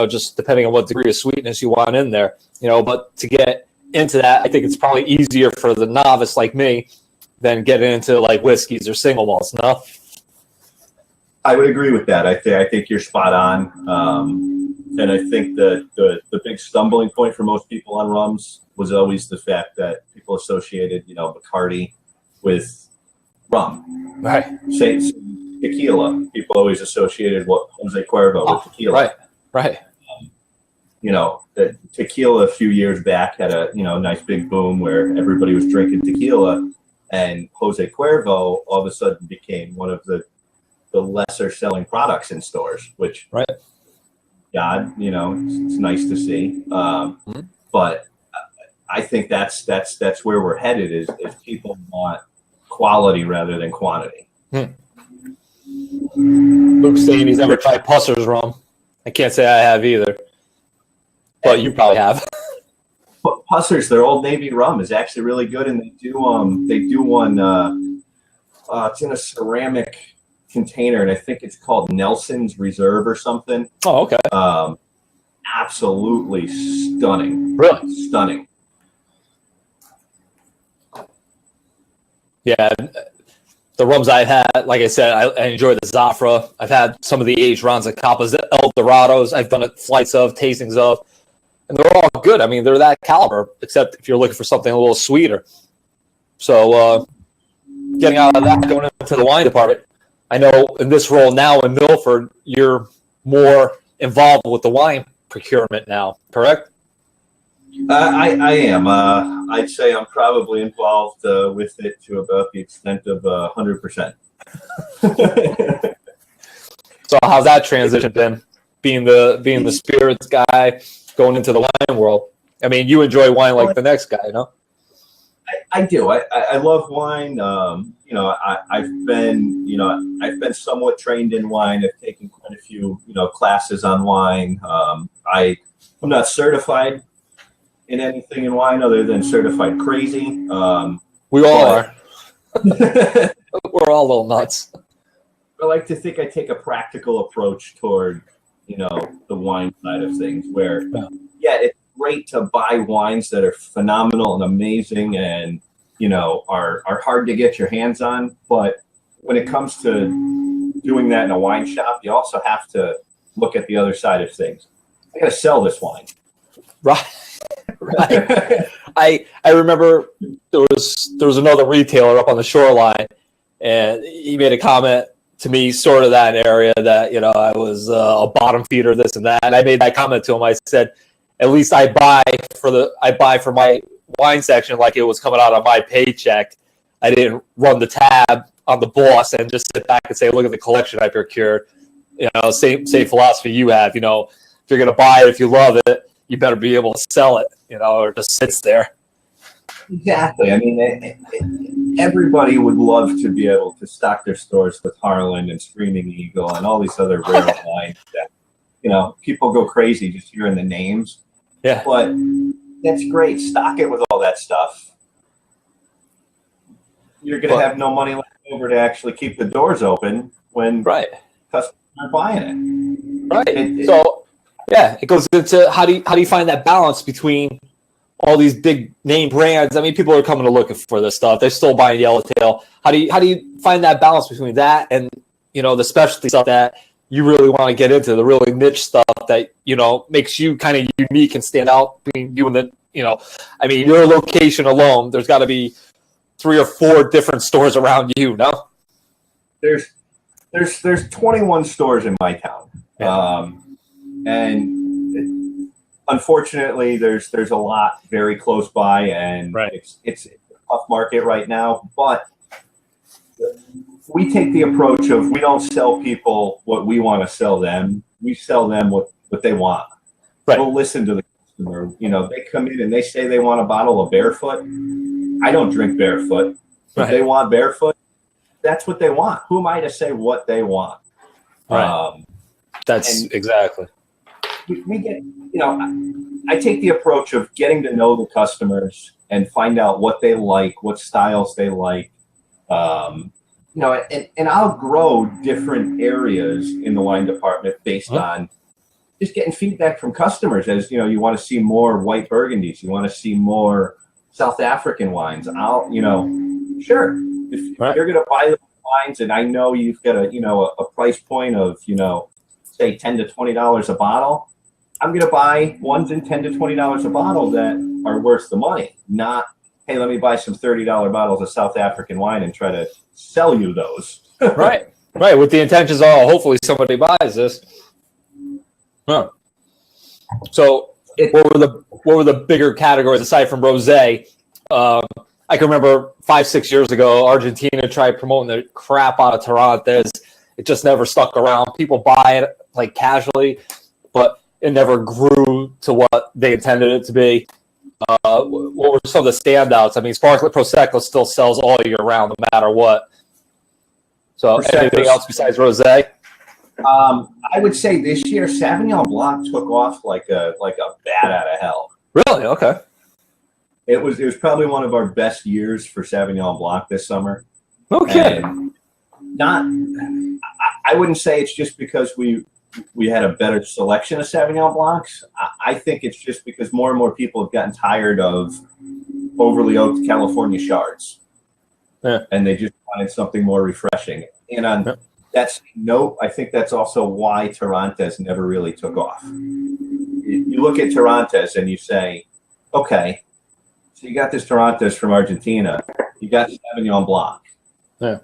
Just depending on what degree of sweetness you want in there. But to get into that, I think it's probably easier for the novice like me than getting into like whiskeys or single malts. No. I would agree with that. I think you're spot on. And I think that the big stumbling point for most people on rums was always the fact that people associated, Bacardi with rum. Right. Say tequila. People always associated Jose Cuervo with tequila. Right. The tequila a few years back had a nice big boom where everybody was drinking tequila, and Jose Cuervo all of a sudden became one of the lesser selling products in stores, which God, it's nice to see. But I think that's where we're headed is people want quality rather than quantity. Luke's saying he's never tried Pusser's rum. I can't say I have either, but you probably have. Husser's, their Old Navy rum is actually really good, and they do one. It's in a ceramic container, and I think it's called Nelson's Reserve or something. Oh, okay. Absolutely stunning. Really? Stunning. Yeah. The rums I've had, like I said, I enjoy the Zafra. I've had some of the aged Ronza Capas, the El Dorados. I've done flights of, tastings of, and they're all good. I mean, they're that caliber, except if you're looking for something a little sweeter. So, getting out of that, going into the wine department, I know in this role now in Milford, you're more involved with the wine procurement now, correct? I am. I'd say I'm probably involved with it to about the extent of 100%. So how's that transition been? Being the spirits guy, going into the wine world. I mean, you enjoy wine like the next guy, you know? I do. I love wine. I've been somewhat trained in wine. I've taken quite a few classes on wine. I'm not certified in anything in wine other than certified crazy. We all are. We're all a little nuts. I like to think I take a practical approach toward, the wine side of things where, it's great to buy wines that are phenomenal and amazing and, are hard to get your hands on. But when it comes to doing that in a wine shop, you also have to look at the other side of things. I got to sell this wine. Right. Right. I remember there was another retailer up on the shoreline, and he made a comment to me, sort of that area that I was a bottom feeder, this and that. And I made that comment to him. I said, at least I buy for my wine section like it was coming out of my paycheck. I didn't run the tab on the boss and just sit back and say, look at the collection I procured. Same philosophy you have. If you're gonna buy it, if you love it, you better be able to sell it, or it just sits there. Exactly. I mean, everybody would love to be able to stock their stores with Harlan and Screaming Eagle and all these other rare wines that, people go crazy just hearing the names. Yeah. But that's great. Stock it with all that stuff. You're going to have no money left over to actually keep the doors open when customers are buying it. Right. It goes into how do you find that balance between all these big name brands? I mean, people are coming to look for this stuff. They're still buying Yellowtail. How do you find that balance between that and the specialty stuff that you really want to get into, the really niche stuff that makes you kind of unique and stand out between you and I mean, your location alone, there's got to be 3 or 4 different stores around you. No, there's 21 stores in my town. Yeah. And unfortunately, there's a lot very close by, and it's a tough market right now. But we take the approach of we don't sell people what we want to sell them. We sell them what they want. Right. We'll listen to the customer. They come in and they say they want a bottle of Barefoot. I don't drink Barefoot. If they want Barefoot, that's what they want. Who am I to say what they want? Right. That's exactly. We get, I take the approach of getting to know the customers and find out what they like, what styles they like. And I'll grow different areas in the wine department based on just getting feedback from customers. As you want to see more white Burgundies, you want to see more South African wines. Sure. If you're going to buy the wines, and I know you've got a price point of say $10 to $20 a bottle, I'm going to buy ones in $10 to $20 a bottle that are worth the money. Not, hey, let me buy some $30 bottles of South African wine and try to sell you those. Right. With the intentions, hopefully somebody buys this. Huh. So what were the bigger categories aside from rosé? I can remember 5-6 years ago, Argentina tried promoting the crap out of Torontes. It just never stuck around. People buy it like casually, but it never grew to what they intended it to be. What were some of the standouts? I mean, Sparklet Prosecco still sells all year round, no matter what. So anything else besides rosé? I would say this year, Sauvignon Blanc took off like a bat out of hell. Really? Okay. It was probably one of our best years for Sauvignon Blanc this summer. Okay. And I wouldn't say it's just because we had a better selection of Sauvignon Blancs. I think it's just because more and more people have gotten tired of overly oaked California shards. Yeah. And they just wanted something more refreshing. And on that note, I think that's also why Torrontés never really took off. You look at Torrontés and you say, okay, so you got this Torrontés from Argentina. You got Sauvignon Blanc. Yeah.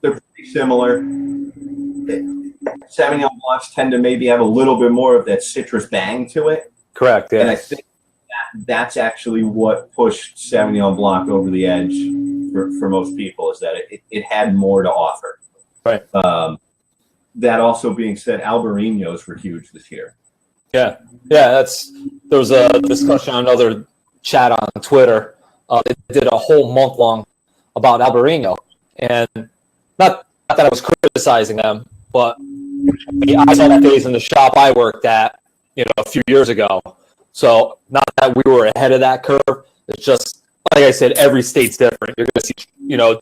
They're pretty similar. Sauvignon Blancs tend to maybe have a little bit more of that citrus bang to it. Correct, yeah. And I think that's actually what pushed Sauvignon Blanc over the edge for most people, is that it had more to offer. Right. That also being said, Albariños were huge this year. Yeah. There was a discussion on another chat on Twitter. They did a whole month long about Albariño, and not that I was criticizing them, but I saw that phase in the shop I worked at, a few years ago. So not that we were ahead of that curve. It's just, like I said, every state's different. You're going to see,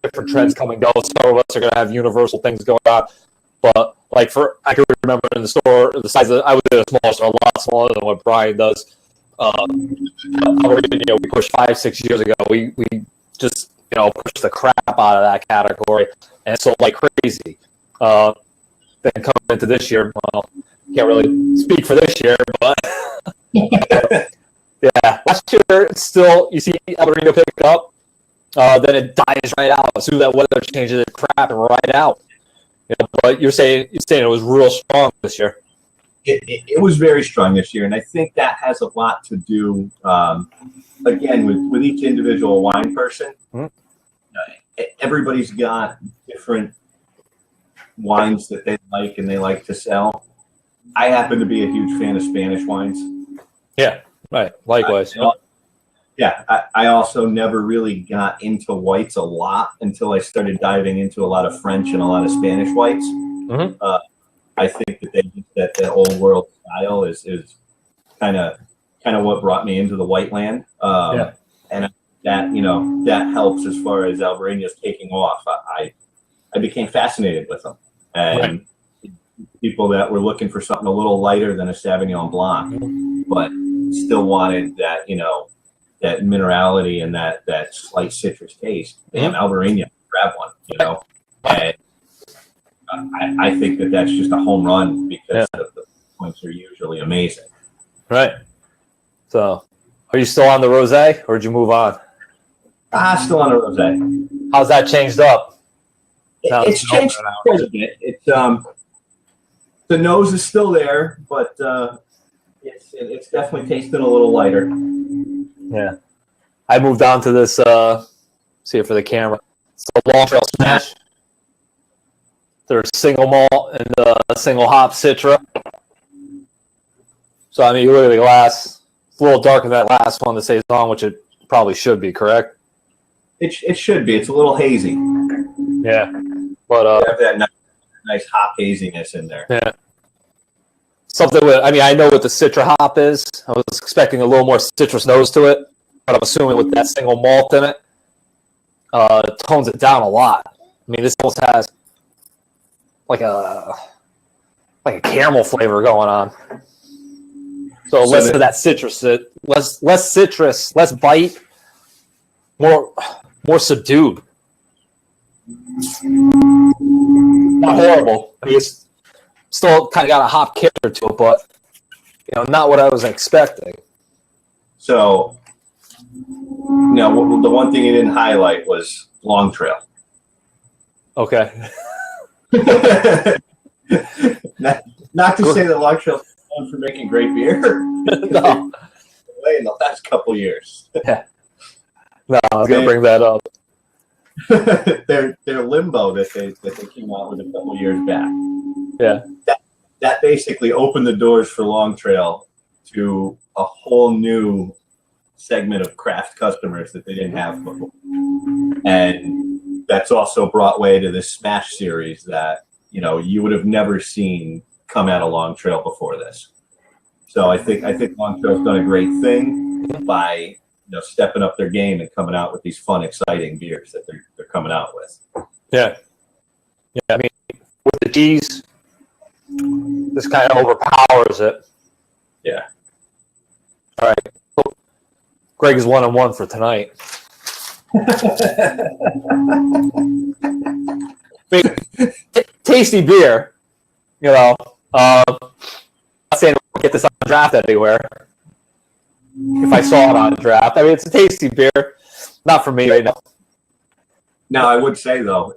different trends come and go. Some of us are going to have universal things going on. But I can remember in the store, the size of, I was at a small store, a lot smaller than what Brian does. We pushed 5-6 years ago. We just, pushed the crap out of that category and sold like crazy. Then coming into this year, well, can't really speak for this year, but yeah, last year still you see Albariño pick up, then it dies right out as soon as that weather changes. It crap right out. But you're saying it was real strong this year. It was very strong this year, and I think that has a lot to do, again, with each individual wine person. Mm-hmm. Everybody's got different wines that they like and they like to sell. I happen to be a huge fan of Spanish wines. Yeah, right. Likewise. I also never really got into whites a lot until I started diving into a lot of French and a lot of Spanish whites. Mm-hmm. I think that old world style is kind of what brought me into the white land. And that helps as far as Albariños taking off. I became fascinated with them, and people that were looking for something a little lighter than a Sauvignon Blanc, but still wanted that that minerality and that slight citrus taste. And Albariño, grab one, and I think that's just a home run because the points are usually amazing. Right. So, are you still on the rosé, or did you move on? Still on the rosé. How's that changed up? It's changed quite a bit. It's the nose is still there, but it's definitely tasting a little lighter. Yeah, I moved on to this. See it for the camera. It's the Long Trail Smash. They're single malt and single hop Citra. So I mean, you look at the glass. It's a little darker than that last one, the Saison, which it probably should be, correct? It should be. It's a little hazy. Yeah, but have that nice hop haziness in there. Yeah. Something with, I know what the Citra hop is. I was expecting a little more citrus nose to it, but I'm assuming with that single malt in it, it tones it down a lot. I mean, this almost has like a caramel flavor going on. So less of that citrus, less citrus, less bite, more subdued. Not horrible. I mean, it's still kind of got a hop character to it, but not what I was expecting. So, the one thing you didn't highlight was Long Trail. Okay. not to say that Long Trail is known for making great beer. No. In the last couple years. Yeah. No, I was gonna bring that up. their limbo that they came out with a couple years back. Yeah. That basically opened the doors for Long Trail to a whole new segment of craft customers that they didn't have before. And that's also brought way to this Smash series that, you would have never seen come out of Long Trail before this. So I think Long Trail's done a great thing by stepping up their game and coming out with these fun, exciting beers that they're coming out with. Yeah. Yeah. I mean, with the cheese, this kind of overpowers it. Yeah. All right. Greg is 1-1 for tonight. I mean, tasty beer, I'm not saying we'll get this on draft anywhere. If I saw it on draft, I mean, it's a tasty beer. Not for me right now. Now, I would say though,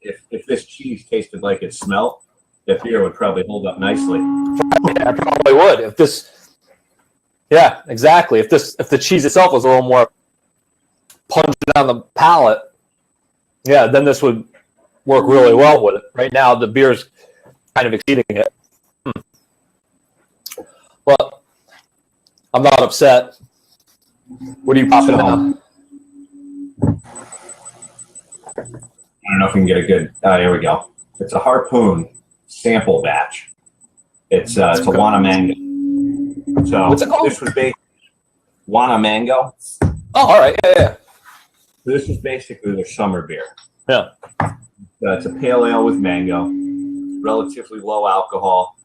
if this cheese tasted like it smelled, the beer would probably hold up nicely. Yeah, it probably would. Yeah, exactly. If the cheese itself was a little more pungent on the palate, yeah, then this would work really well with it. Right now, the beer's kind of exceeding it. But I'm not upset. What are you popping down? I don't know if we can get a good. Here we go. It's a Harpoon sample batch. It's a Wana Mango. So what's it called? This was based Wana Mango. Oh, all right. Yeah. This is basically their summer beer. Yeah. It's a pale ale with mango, relatively low alcohol.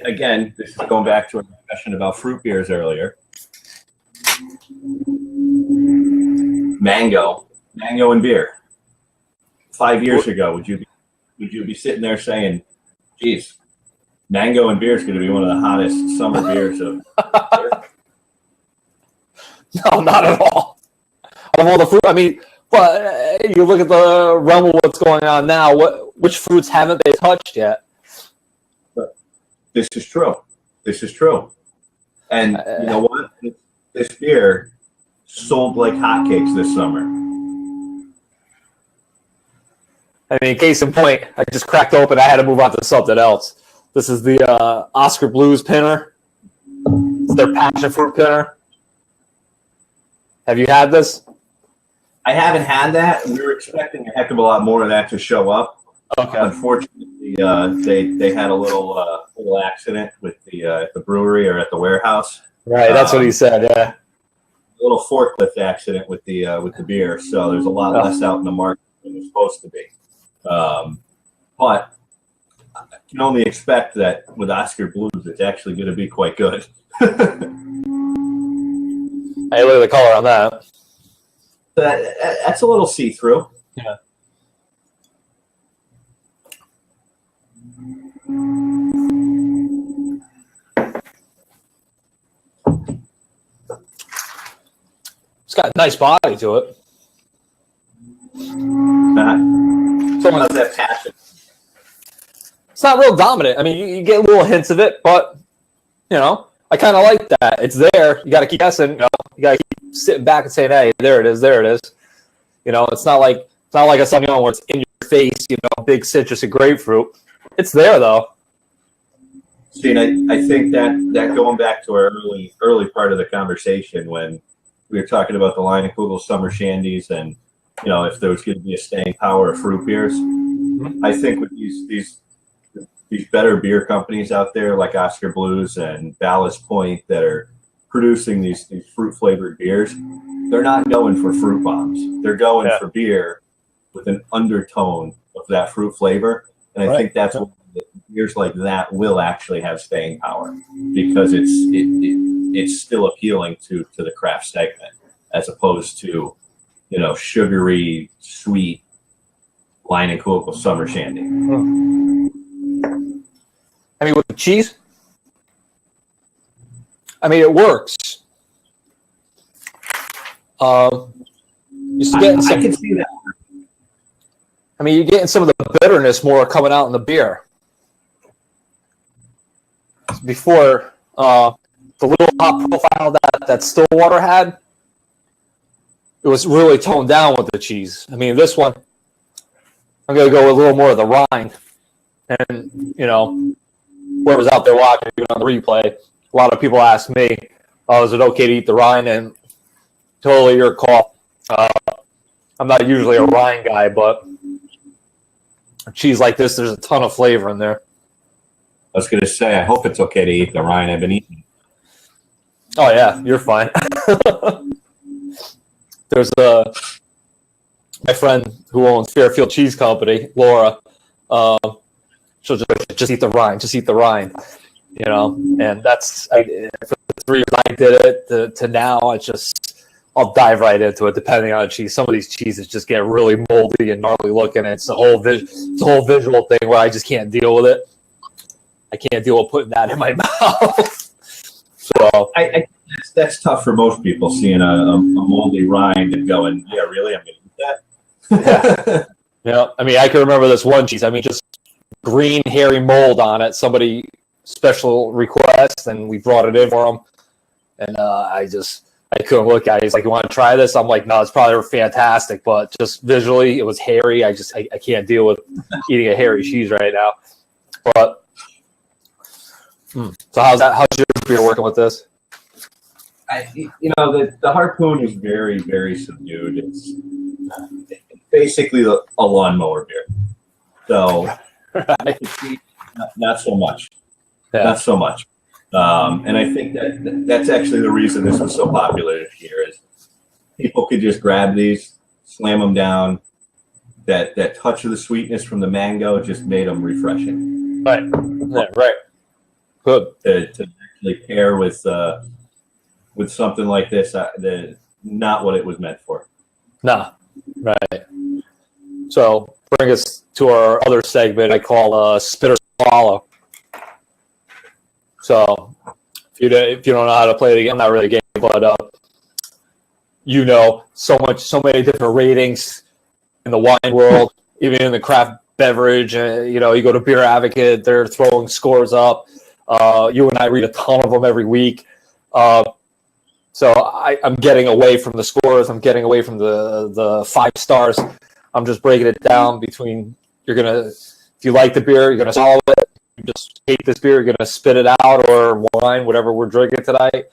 Again, this is going back to a discussion about fruit beers earlier. Mango and beer. 5 years ago, would you be sitting there saying, "Geez, mango and beer is going to be one of the hottest summer beers of"? No, not at all. Of all the fruit, I mean, but you look at the realm of what's going on now. Which fruits haven't they touched yet? This is true. And you know what? This beer sold like hotcakes this summer. I mean, case in point, I just cracked open. I had to move on to something else. This is the Oscar Blues Pinner. It's their passion fruit pinner. Have you had this? I haven't had that. We were expecting a heck of a lot more of that to show up. Okay. Unfortunately, they had a little accident with at the brewery or at the warehouse. Right, that's what he said. Yeah. A little forklift accident with the beer, so there's a lot less out in the market than there's supposed to be. But I can only expect that with Oscar Blues, it's actually going to be quite good. Hey, look at the color on that. That's a little see-through. Yeah. It's got a nice body to it. Someone has that passion. It's not real dominant. I mean, you get little hints of it, but I kind of like that. It's there. You got to keep guessing. You got to keep sitting back and saying, "Hey, there it is. There it is." It's not like a Sauvignon where it's in your face. Big citrus and grapefruit. It's there though. See, and I think that going back to our early part of the conversation when we were talking about the Line and Kugel summer shandies and if there was going to be a staying power of fruit beers, I think with these better beer companies out there like Oscar Blues and Ballast Point that are producing these fruit flavored beers, they're not going for fruit bombs. They're going for beer with an undertone of that fruit flavor, and I think that's what beers like that will actually have staying power because it's still appealing to the craft segment as opposed to sugary, sweet Line and Kugel summer shandy. I mean, with the cheese, it works. You getting some, I can see that. I mean, you're getting some of the bitterness more coming out in the beer. Before, the little hop profile that Stillwater had, it was really toned down with the cheese. I mean, this one, I'm going to go with a little more of the rind. And, whoever's out there watching on the replay, a lot of people ask me, is it okay to eat the rind? And totally your call. I'm not usually a rind guy, but a cheese like this, there's a ton of flavor in there. I was going to say, I hope it's okay to eat the rind. I've been eating Oh yeah, you're fine. There's my friend who owns Fairfield Cheese Company, Laura. She'll just eat the rind, just eat the rind, you know. And that's for the 3 years I did it to now. I'll dive right into it, depending on the cheese. Some of these cheeses just get really moldy and gnarly looking. And it's a whole visual thing where I just can't deal with it. I can't deal with putting that in my mouth. So that's tough for most people, seeing a moldy rind and going, yeah, really, I'm going to eat that. Yeah. I mean, I can remember this one cheese. I mean, just green hairy mold on it. Somebody special request, and we brought it in for them. And I couldn't look at it. He's like, "You want to try this?" I'm like, "No, it's probably fantastic, but just visually, it was hairy. I can't deal with eating a hairy cheese right now." But so how's your beer working with this? The Harpoon is very, very subdued. It's basically a lawnmower beer. So not so much. Yeah. Not so much. And I think that's actually the reason this was so popular here is people could just grab these, slam them down. That touch of the sweetness from the mango just made them refreshing. Right. Yeah, right. Good. To actually pair with something like this, not what it was meant for. Nah. Right. So bring us to our other segment I call Spit or Swallow. So if you don't know how to play the game, not really a game, but so many different ratings in the wine world, even in the craft beverage. You go to Beer Advocate, they're throwing scores up. You and I read a ton of them every week. So I'm getting away from the scores. I'm getting away from the 5 stars. I'm just breaking it down between if you like the beer, you're gonna swallow it. You just hate this beer, you're gonna spit it out, or wine, whatever we're drinking tonight.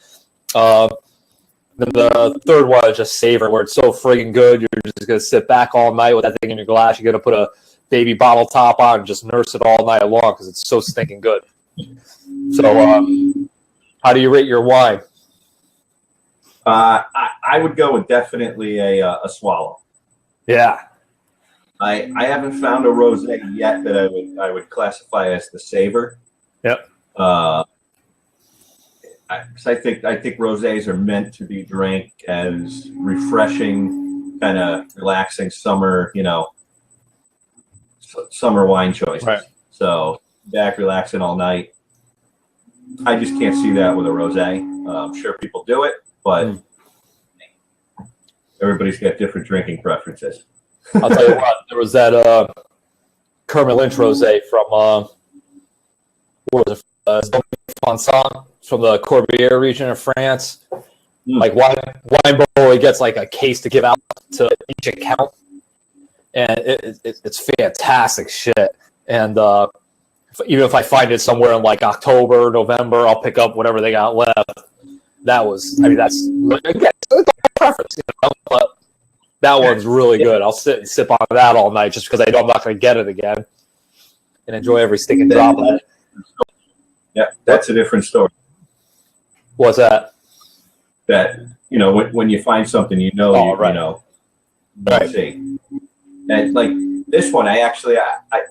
Then the third one is just savor, where it's so friggin' good. You're just gonna sit back all night with that thing in your glass. You're gonna put a baby bottle top on and just nurse it all night long because it's so stinking good. So, how do you rate your wine? I would go with definitely a swallow. Yeah. I haven't found a rosé yet that I would classify as the savor. Yep. I think rosés are meant to be drank as refreshing, kind of relaxing summer, summer wine choices. Right. So back relaxing all night. I just can't see that with a rosé. I'm sure people do it, but everybody's got different drinking preferences. I'll tell you what, there was that Kermit Lynch rosé from what was it? Fonsan from the Corbière region of France. Like wine boy gets like a case to give out to each account, and it's fantastic shit. And even if I find it somewhere in like October, November, I'll pick up whatever they got left. That's preference, but that one's really good. I'll sit and sip on that all night just because I know I'm not going to get it again, and enjoy every stinking drop of it. Yeah, that's a different story. What's that? That when you find something, right. See. And like this one, I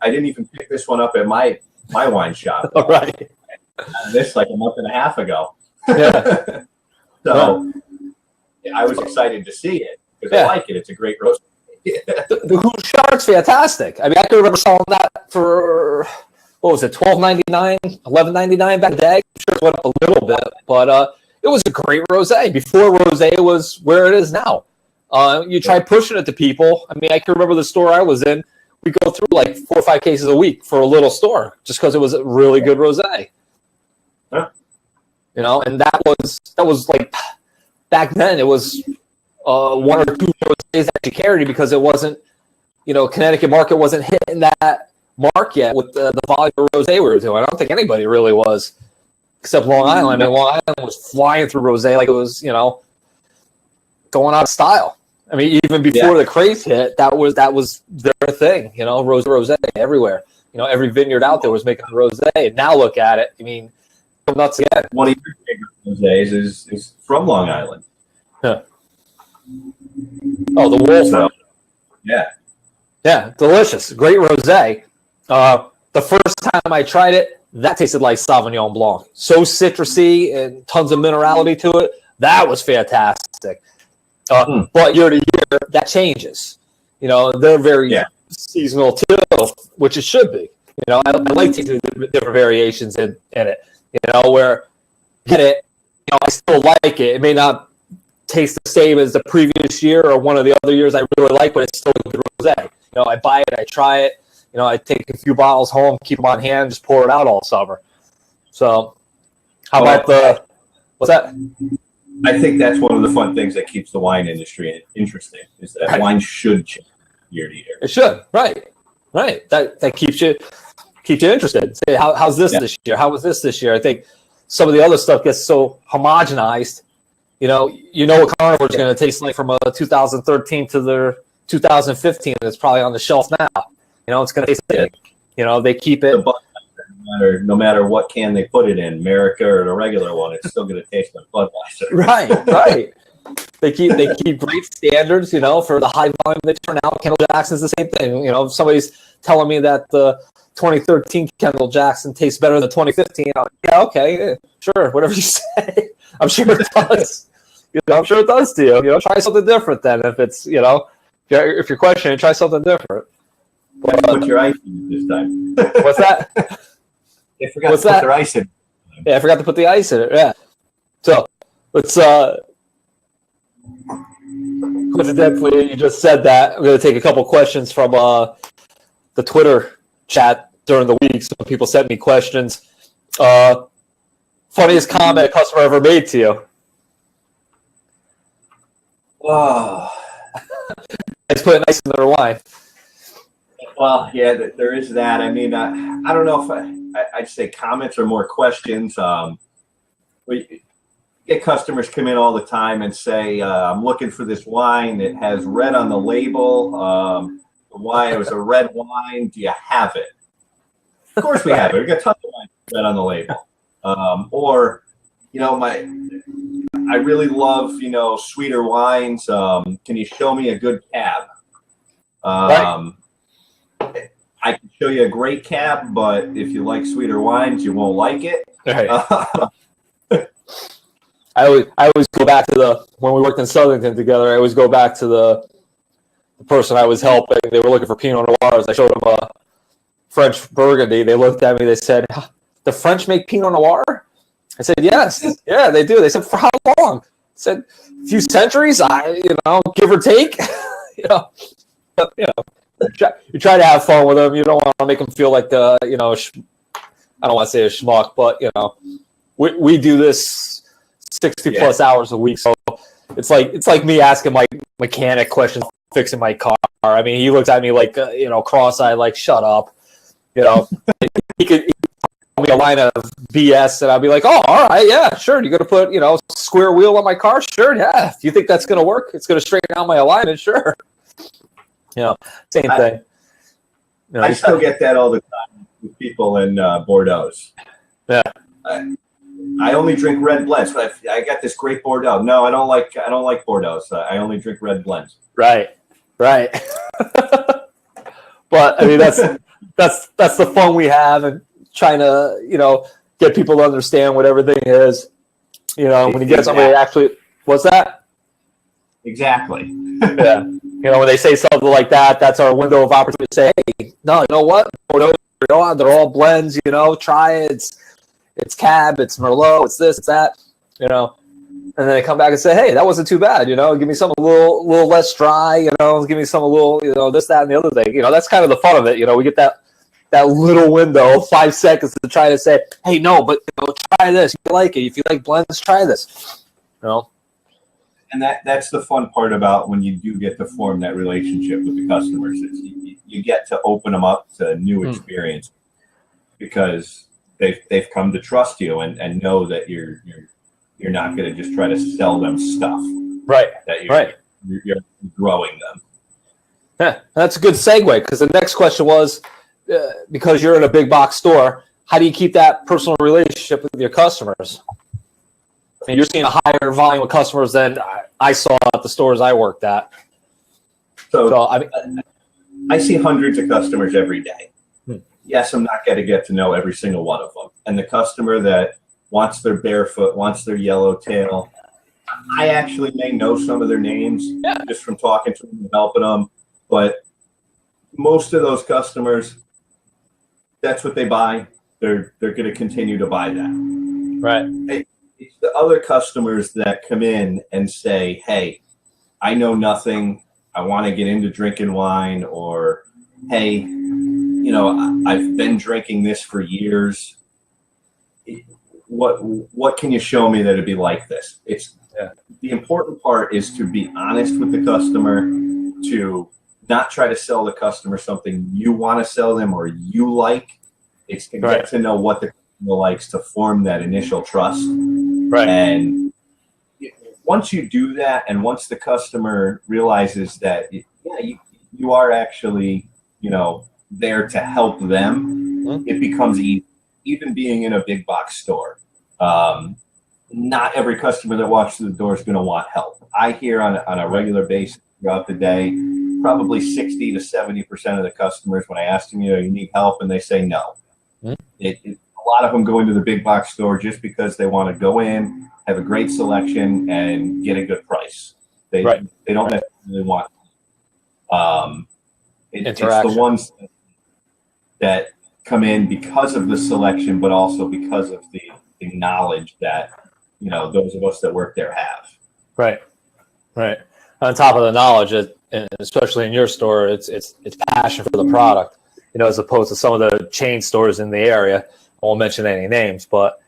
didn't even pick this one up at my wine shop. Right. This like a month and a half ago. Yeah. So I was excited to see it because I like it. It's a great roast. The Hutcheson's fantastic. I mean, I can remember selling that for what was it, $12.99, $11.99 back in the day. I'm sure it went up a little bit, but it was a great rosé before rosé was where it is now. You try pushing it to people. I mean, I can remember the store I was in. We go through like 4 or 5 cases a week for a little store just because it was a really good rosé. Huh. And that was like back then. It was 1 or 2 rosés that you carried because it wasn't, Connecticut market wasn't hitting that mark yet with the volume of rosé we were doing. I don't think anybody really was, except Long Island. I mean, Long Island was flying through rosé like it was, going out of style. I mean, even before the craze hit, that was their thing. Rosé everywhere. Every vineyard out there was making rosé. And now look at it. I mean, nuts again. One of your favorite rosés is from Long Island. Yeah. Oh, the Wolf. So, yeah. Yeah, delicious. Great rosé. The first time I tried it, that tasted like Sauvignon Blanc. So citrusy and tons of minerality to it. That was fantastic. But year to year, that changes. You know, they're very seasonal too, which it should be. You know, I like tasting different variations in it. You know, where get it, you know, I still like it. It may not taste the same as the previous year or one of the other years I really like, but it's still a good rosé. You know, I buy it, I try it. You know, I take a few bottles home, keep them on hand, just pour it out all summer. So, how about what's that? I think that's one of the fun things that keeps the wine industry interesting is that wine should change year to year. It should, right. That keeps you interested. Say, how's this year? How was this year? I think some of the other stuff gets so homogenized. You know what Carnivore is going to taste like from 2013 to their 2015. It's probably on the shelf now. You know, it's going to taste like, you know, they keep it. No matter what can they put it in, America or the regular one, it's still going to taste like Budweiser. Right. They keep great standards, you know, for the high volume they turn out. Kendall Jackson's the same thing. You know, if somebody's telling me that the 2013 Kendall Jackson tastes better than 2015, sure, whatever you say. I'm sure it does. You know, I'm sure it does to you. You know, try something different then. If it's, you know, if you're questioning, try something different. Put your ice in this time. What's that? I forgot to put their ice in. Yeah, I forgot to put the ice in it. Yeah. So let's coincidentally, you just said that. I'm going to take a couple questions from the Twitter chat during the week. Some people sent me questions. Funniest comment a customer ever made to you? Oh. Let's put ice in their wine. Well, yeah, there is that. I mean, I don't know if I'd say comments or more questions. We get customers come in all the time and say, I'm looking for this wine. It has red on the label. The wine, it was a red wine. Do you have it? Of course we have it. We got tons of wine red on the label. Or, you know, I really love, you know, sweeter wines. Can you show me a good cab? I can show you a great cab, but if you like sweeter wines, you won't like it. Right. I always go back to when we worked in Southington together. I always go back to the person I was helping. They were looking for Pinot Noirs. I showed them a French Burgundy. They looked at me. They said, "The French make Pinot Noir?" I said, "Yes, yeah, they do." They said, "For how long?" I said, "A few centuries. Give or take." You try to have fun with them. You don't want to make them feel like I don't want to say a schmuck, but we do this 60 plus hours a week, so it's like me asking my mechanic questions, fixing my car. I mean, he looks at me like cross-eyed, like shut up. He could tell me a line of BS, and I'd be like, oh, all right, yeah, sure. You're gonna put square wheel on my car? Sure, yeah. If you think that's gonna work, it's gonna straighten out my alignment, sure. Same thing. I still get that all the time with people in Bordeaux. Yeah. I only drink red blends. But I got this great Bordeaux. No, I don't like Bordeaux. I only drink red blends. Right. But I mean, that's the fun we have, and trying to get people to understand what everything is. When you get somebody actually, what's that? Exactly. Yeah. When they say something like that, that's our window of opportunity to say, hey, no, you know what? Bordeaux, they're all blends, try it. It's Cab, it's Merlot, it's this, it's that, and then they come back and say, hey, that wasn't too bad, give me something a little less dry, give me some a little, this, that, and the other thing. That's kind of the fun of it. We get that little window, 5 seconds to try to say, hey, no, but try this. If you like it, if you like blends, try this. And that's the fun part about when you do get to form that relationship with the customers. You get to open them up to new experience because they've come to trust you and know that you're not going to just try to sell them stuff. Right. That you're growing them. Yeah, that's a good segue because the next question was because you're in a big box store, how do you keep that personal relationship with your customers? I mean, you're seeing a higher volume of customers than I saw at the stores I worked at. So I mean, I see hundreds of customers every day. Yes, I'm not going to get to know every single one of them. And the customer that wants their barefoot, wants their yellowtail, I actually may know some of their names just from talking to them and helping them. But most of those customers, that's what they buy. They're going to continue to buy that. right. It's the other customers that come in and say, hey, I know nothing. I want to get into drinking wine, or, hey, you know, I've been drinking this for years. What can you show me that it'd be like this? The important part is to be honest with the customer, to not try to sell the customer something you want to sell them or you like. It's to get to know what the customer likes, to form that initial trust. Right. And once you do that, and once the customer realizes that, you are actually, you know, there to help them, it becomes easy. Even being in a big box store, not every customer that walks through the door is going to want help. I hear on a regular basis throughout the day, probably 60 to 70% of the customers, when I ask them, you know, you need help, and they say no. A lot of them go into the big box store just because they want to go in, have a great selection, and get a good price. They don't necessarily want it's the ones that come in because of the selection, but also because of the knowledge that, you know, those of us that work there have. Right. On top of the knowledge, and especially in your store, it's passion for the product, you know, as opposed to some of the chain stores in the area. I won't mention any names, but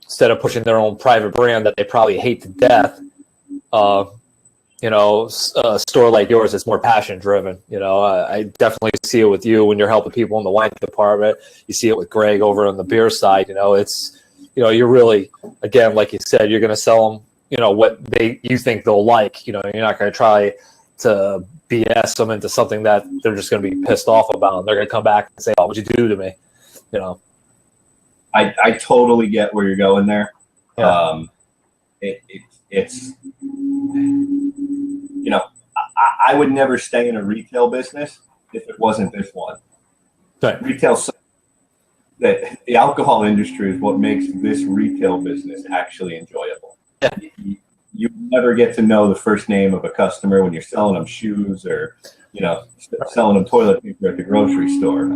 instead of pushing their own private brand that they probably hate to death, you know, a store like yours is more passion driven. You know, I definitely see it with you when you're helping people in the wine department. You see it with Greg over on the beer side. You know, it's, you know, you're really, again, like you said, you're going to sell them, you know, what you think they'll like. You know, you're not going to try to BS them into something that they're just going to be pissed off about. And they're going to come back and say, "Oh, what'd you do to me?" You know. I totally get where you're going there. Yeah. It's you know, I would never stay in a retail business if it wasn't this one. Right. The alcohol industry is what makes this retail business actually enjoyable. Yeah. You never get to know the first name of a customer when you're selling them shoes, or, you know, selling them toilet paper at the grocery store.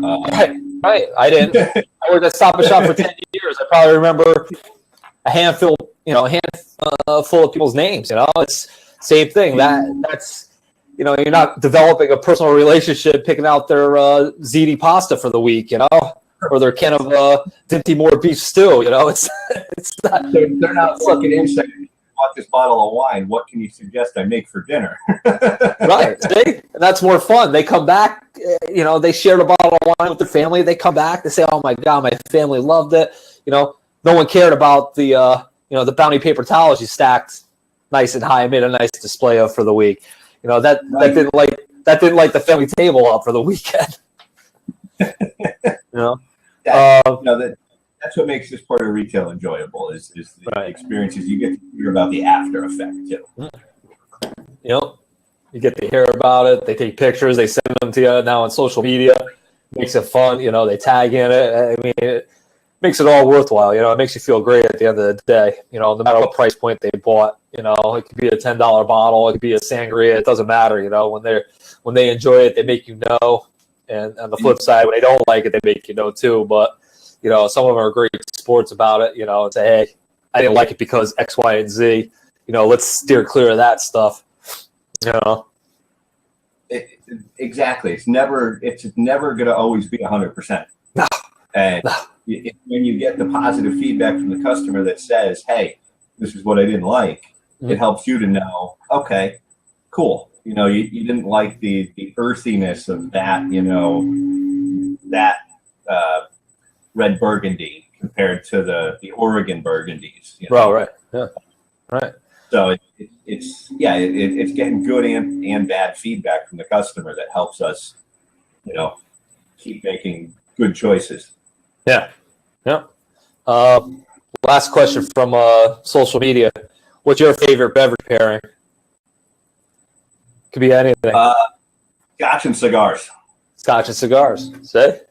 Right. I didn't. I worked at Stop and Shop for 10 years. I probably remember a handful of people's names. You know, it's same thing. That's, you know, you're not developing a personal relationship, picking out their ziti pasta for the week, you know, or their can of Dinty Moore beef stew. You know, it's not. They're not looking in saying, "Want this bottle of wine? What can you suggest I make for dinner?" Right. See? And that's more fun. They come back, you know, they shared a bottle of wine with their family. They come back, they say, "Oh my God, my family loved it." You know, no one cared about the, you know, the bounty paper towels you stacked nice and high and made a nice display of for the week. You know, that didn't light the family table up for the weekend. You know, that's what makes this part of retail enjoyable is the experiences. You get to hear about the after effect too. You know, you get to hear about it. They take pictures. They send them to you now on social media. Makes it fun. You know, they tag in it. I mean, it makes it all worthwhile. You know, it makes you feel great at the end of the day. You know, no matter what price point they bought. You know, it could be a $10 bottle. It could be a sangria. It doesn't matter. You know, when they enjoy it, they make you know. And on the flip side, when they don't like it, they make you know too. But, you know, some of them are great sports about it, you know, and say, "Hey, I didn't like it because X, Y, and Z. You know, let's steer clear of that stuff." You know? Exactly. It's never going to always be 100%. No. And when you get the positive feedback from the customer that says, "Hey, this is what I didn't like," it helps you to know, okay, cool. You know, you didn't like the earthiness of that, you know, that red Burgundy compared to the Oregon Burgundies. You know? Oh, right. Yeah. Right. So it's getting good and bad feedback from the customer that helps us, you know, keep making good choices. Yeah. Yeah. Last question from social media. What's your favorite beverage pairing? Could be anything. Scotch and cigars. Scotch and cigars. Say?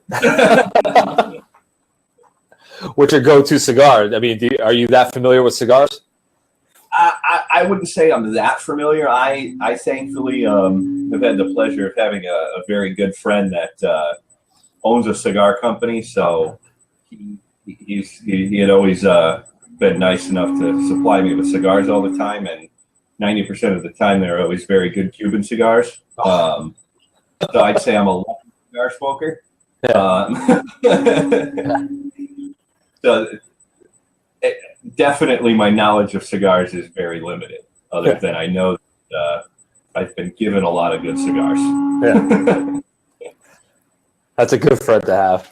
What's your go-to cigar? I mean, are you that familiar with cigars? I wouldn't say I'm that familiar. I thankfully have had the pleasure of having a very good friend that owns a cigar company. So he had always been nice enough to supply me with cigars all the time, and 90% of the time they're always very good Cuban cigars. So I'd say I'm a cigar smoker. Yeah. So definitely my knowledge of cigars is very limited, other than I know that I've been given a lot of good cigars. Yeah. That's a good friend to have.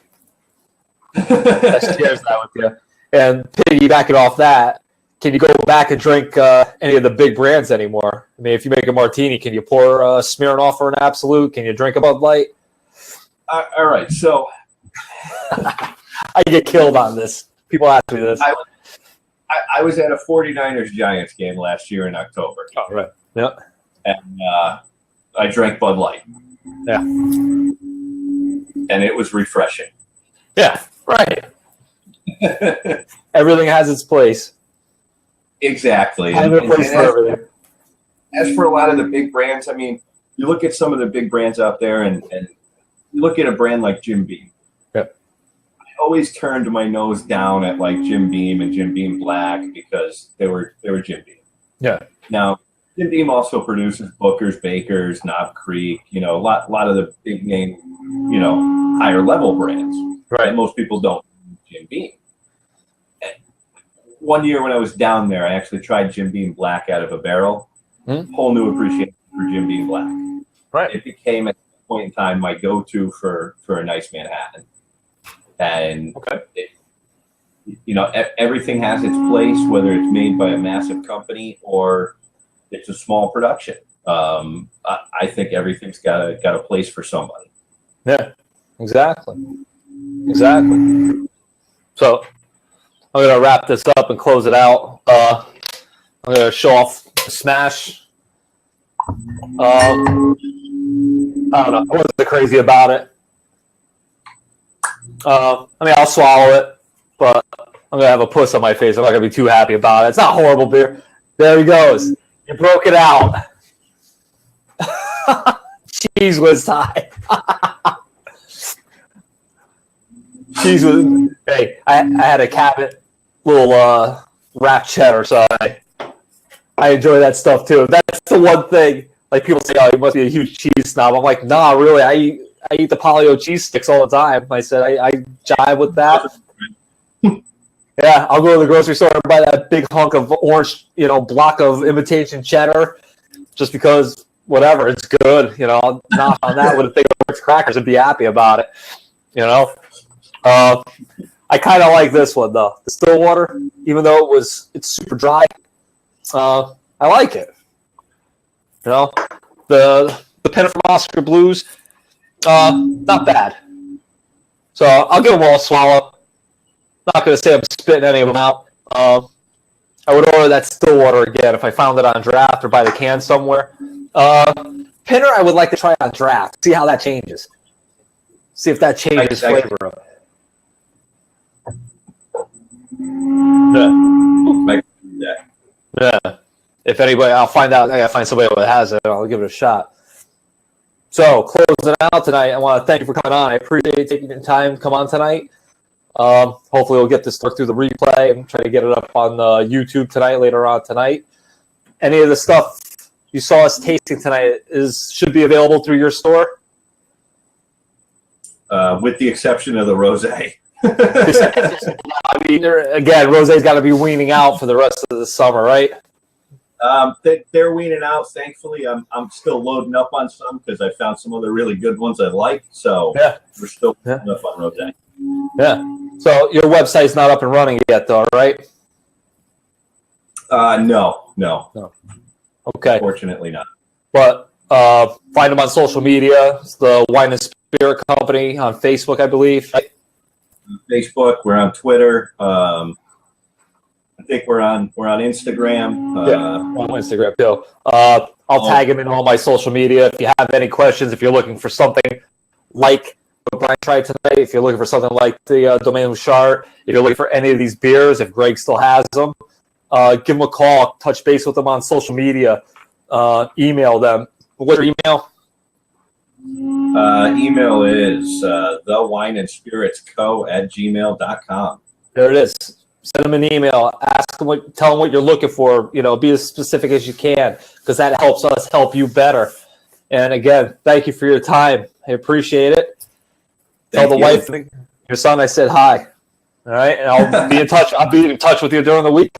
That shares that with you. And piggybacking off that, can you go back and drink any of the big brands anymore? I mean, if you make a martini, can you pour Smirnoff or an Absolute? Can you drink a Bud Light? All right, so I get killed on this. People ask me this. I was at a 49ers Giants game last year in October. Oh, right. Yeah. And I drank Bud Light. Yeah. And it was refreshing. Yeah, right. Everything has its place. Exactly. I have a place for everything. As for a lot of the big brands, I mean, you look at some of the big brands out there, and you look at a brand like Jim Beam. Yep. I always turned my nose down at like Jim Beam and Jim Beam Black because they were Jim Beam. Yeah. Now, Jim Beam also produces Booker's, Baker's, Knob Creek, a lot of the big name, higher level brands. Right. And most people don't know Jim Beam. And one year when I was down there, I actually tried Jim Beam Black out of a barrel. Whole new appreciation for Jim Beam Black. Right. It became at that point in time my go-to for a nice Manhattan. And everything has its place, whether it's made by a massive company or it's a small production. I think everything's got a place for somebody. Yeah, exactly. So I'm going to wrap this up and close it out. I'm going to show off the smash. I don't know. I wasn't crazy about it. I'll swallow it, but I'm going to have a puss on my face. I'm not going to be too happy about it. It's not horrible beer. There he goes. You broke it out. Cheese was high. Cheese was. Hey, I had a cabinet, little wrapped cheddar, so I enjoy that stuff too. That's the one thing. Like people say, "Oh, you must be a huge cheese snob." I'm like, nah, really. I eat the Polly-O cheese sticks all the time. I said I jive with that. Yeah, I'll go to the grocery store and buy that big hunk of orange, block of imitation cheddar, just because whatever, it's good. I'll knock on that with a thing of Ritz crackers and be happy about it. I kind of like this one though, the Stillwater, even though it's super dry. I like it. The Penna from Oscar Blues, not bad. So I'll give them all a swallow. Not going to say I'm spitting any of them out. I would order that Stillwater again if I found it on draft or by the can somewhere. Pinner, I would like to try on draft. See how that changes. See if that changes flavor of it. Yeah. If anybody, I'll find out. I gotta find somebody that has it. I'll give it a shot. So closing out tonight, I want to thank you for coming on. I appreciate taking your time to come on tonight. Hopefully we'll get this through the replay and try to get it up on YouTube tonight, later on tonight. Any of the stuff you saw us tasting tonight should be available through your store? With the exception of the rosé. I mean, again, rosé's got to be weaning out for the rest of the summer, right? They're weaning out. Thankfully, I'm still loading up on some because I found some other really good ones I like. So we're still loading up on rosé. Yeah. So your website's not up and running yet, though, right? No. Okay. Unfortunately not. But find them on social media. It's the Wine and Spirit Company on Facebook, I believe. Facebook. We're on Twitter. I think we're on Instagram. On Instagram too. I'll tag him in all my social media. If you have any questions, if you're looking for something like what Brian tried tonight, if you're looking for something like the Domaine Bouchard, if you're looking for any of these beers, if Greg still has them, give them a call, touch base with them on social media, email them. What's your email? Email is thewineandspiritsco@gmail.com. There it is. Send them an email. Ask them tell them what you're looking for. Be as specific as you can, because that helps us help you better. And again, thank you for your time. I appreciate it. Tell the wife and your son I said hi. All right, and I'll be in touch. I'll be in touch with you during the week.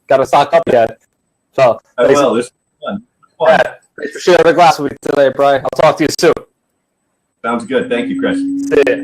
Got to stock up yet. So I will. This is fun. Yeah, thanks for sharing the glass with me today, Brian. I'll talk to you soon. Sounds good. Thank you, Chris. See ya.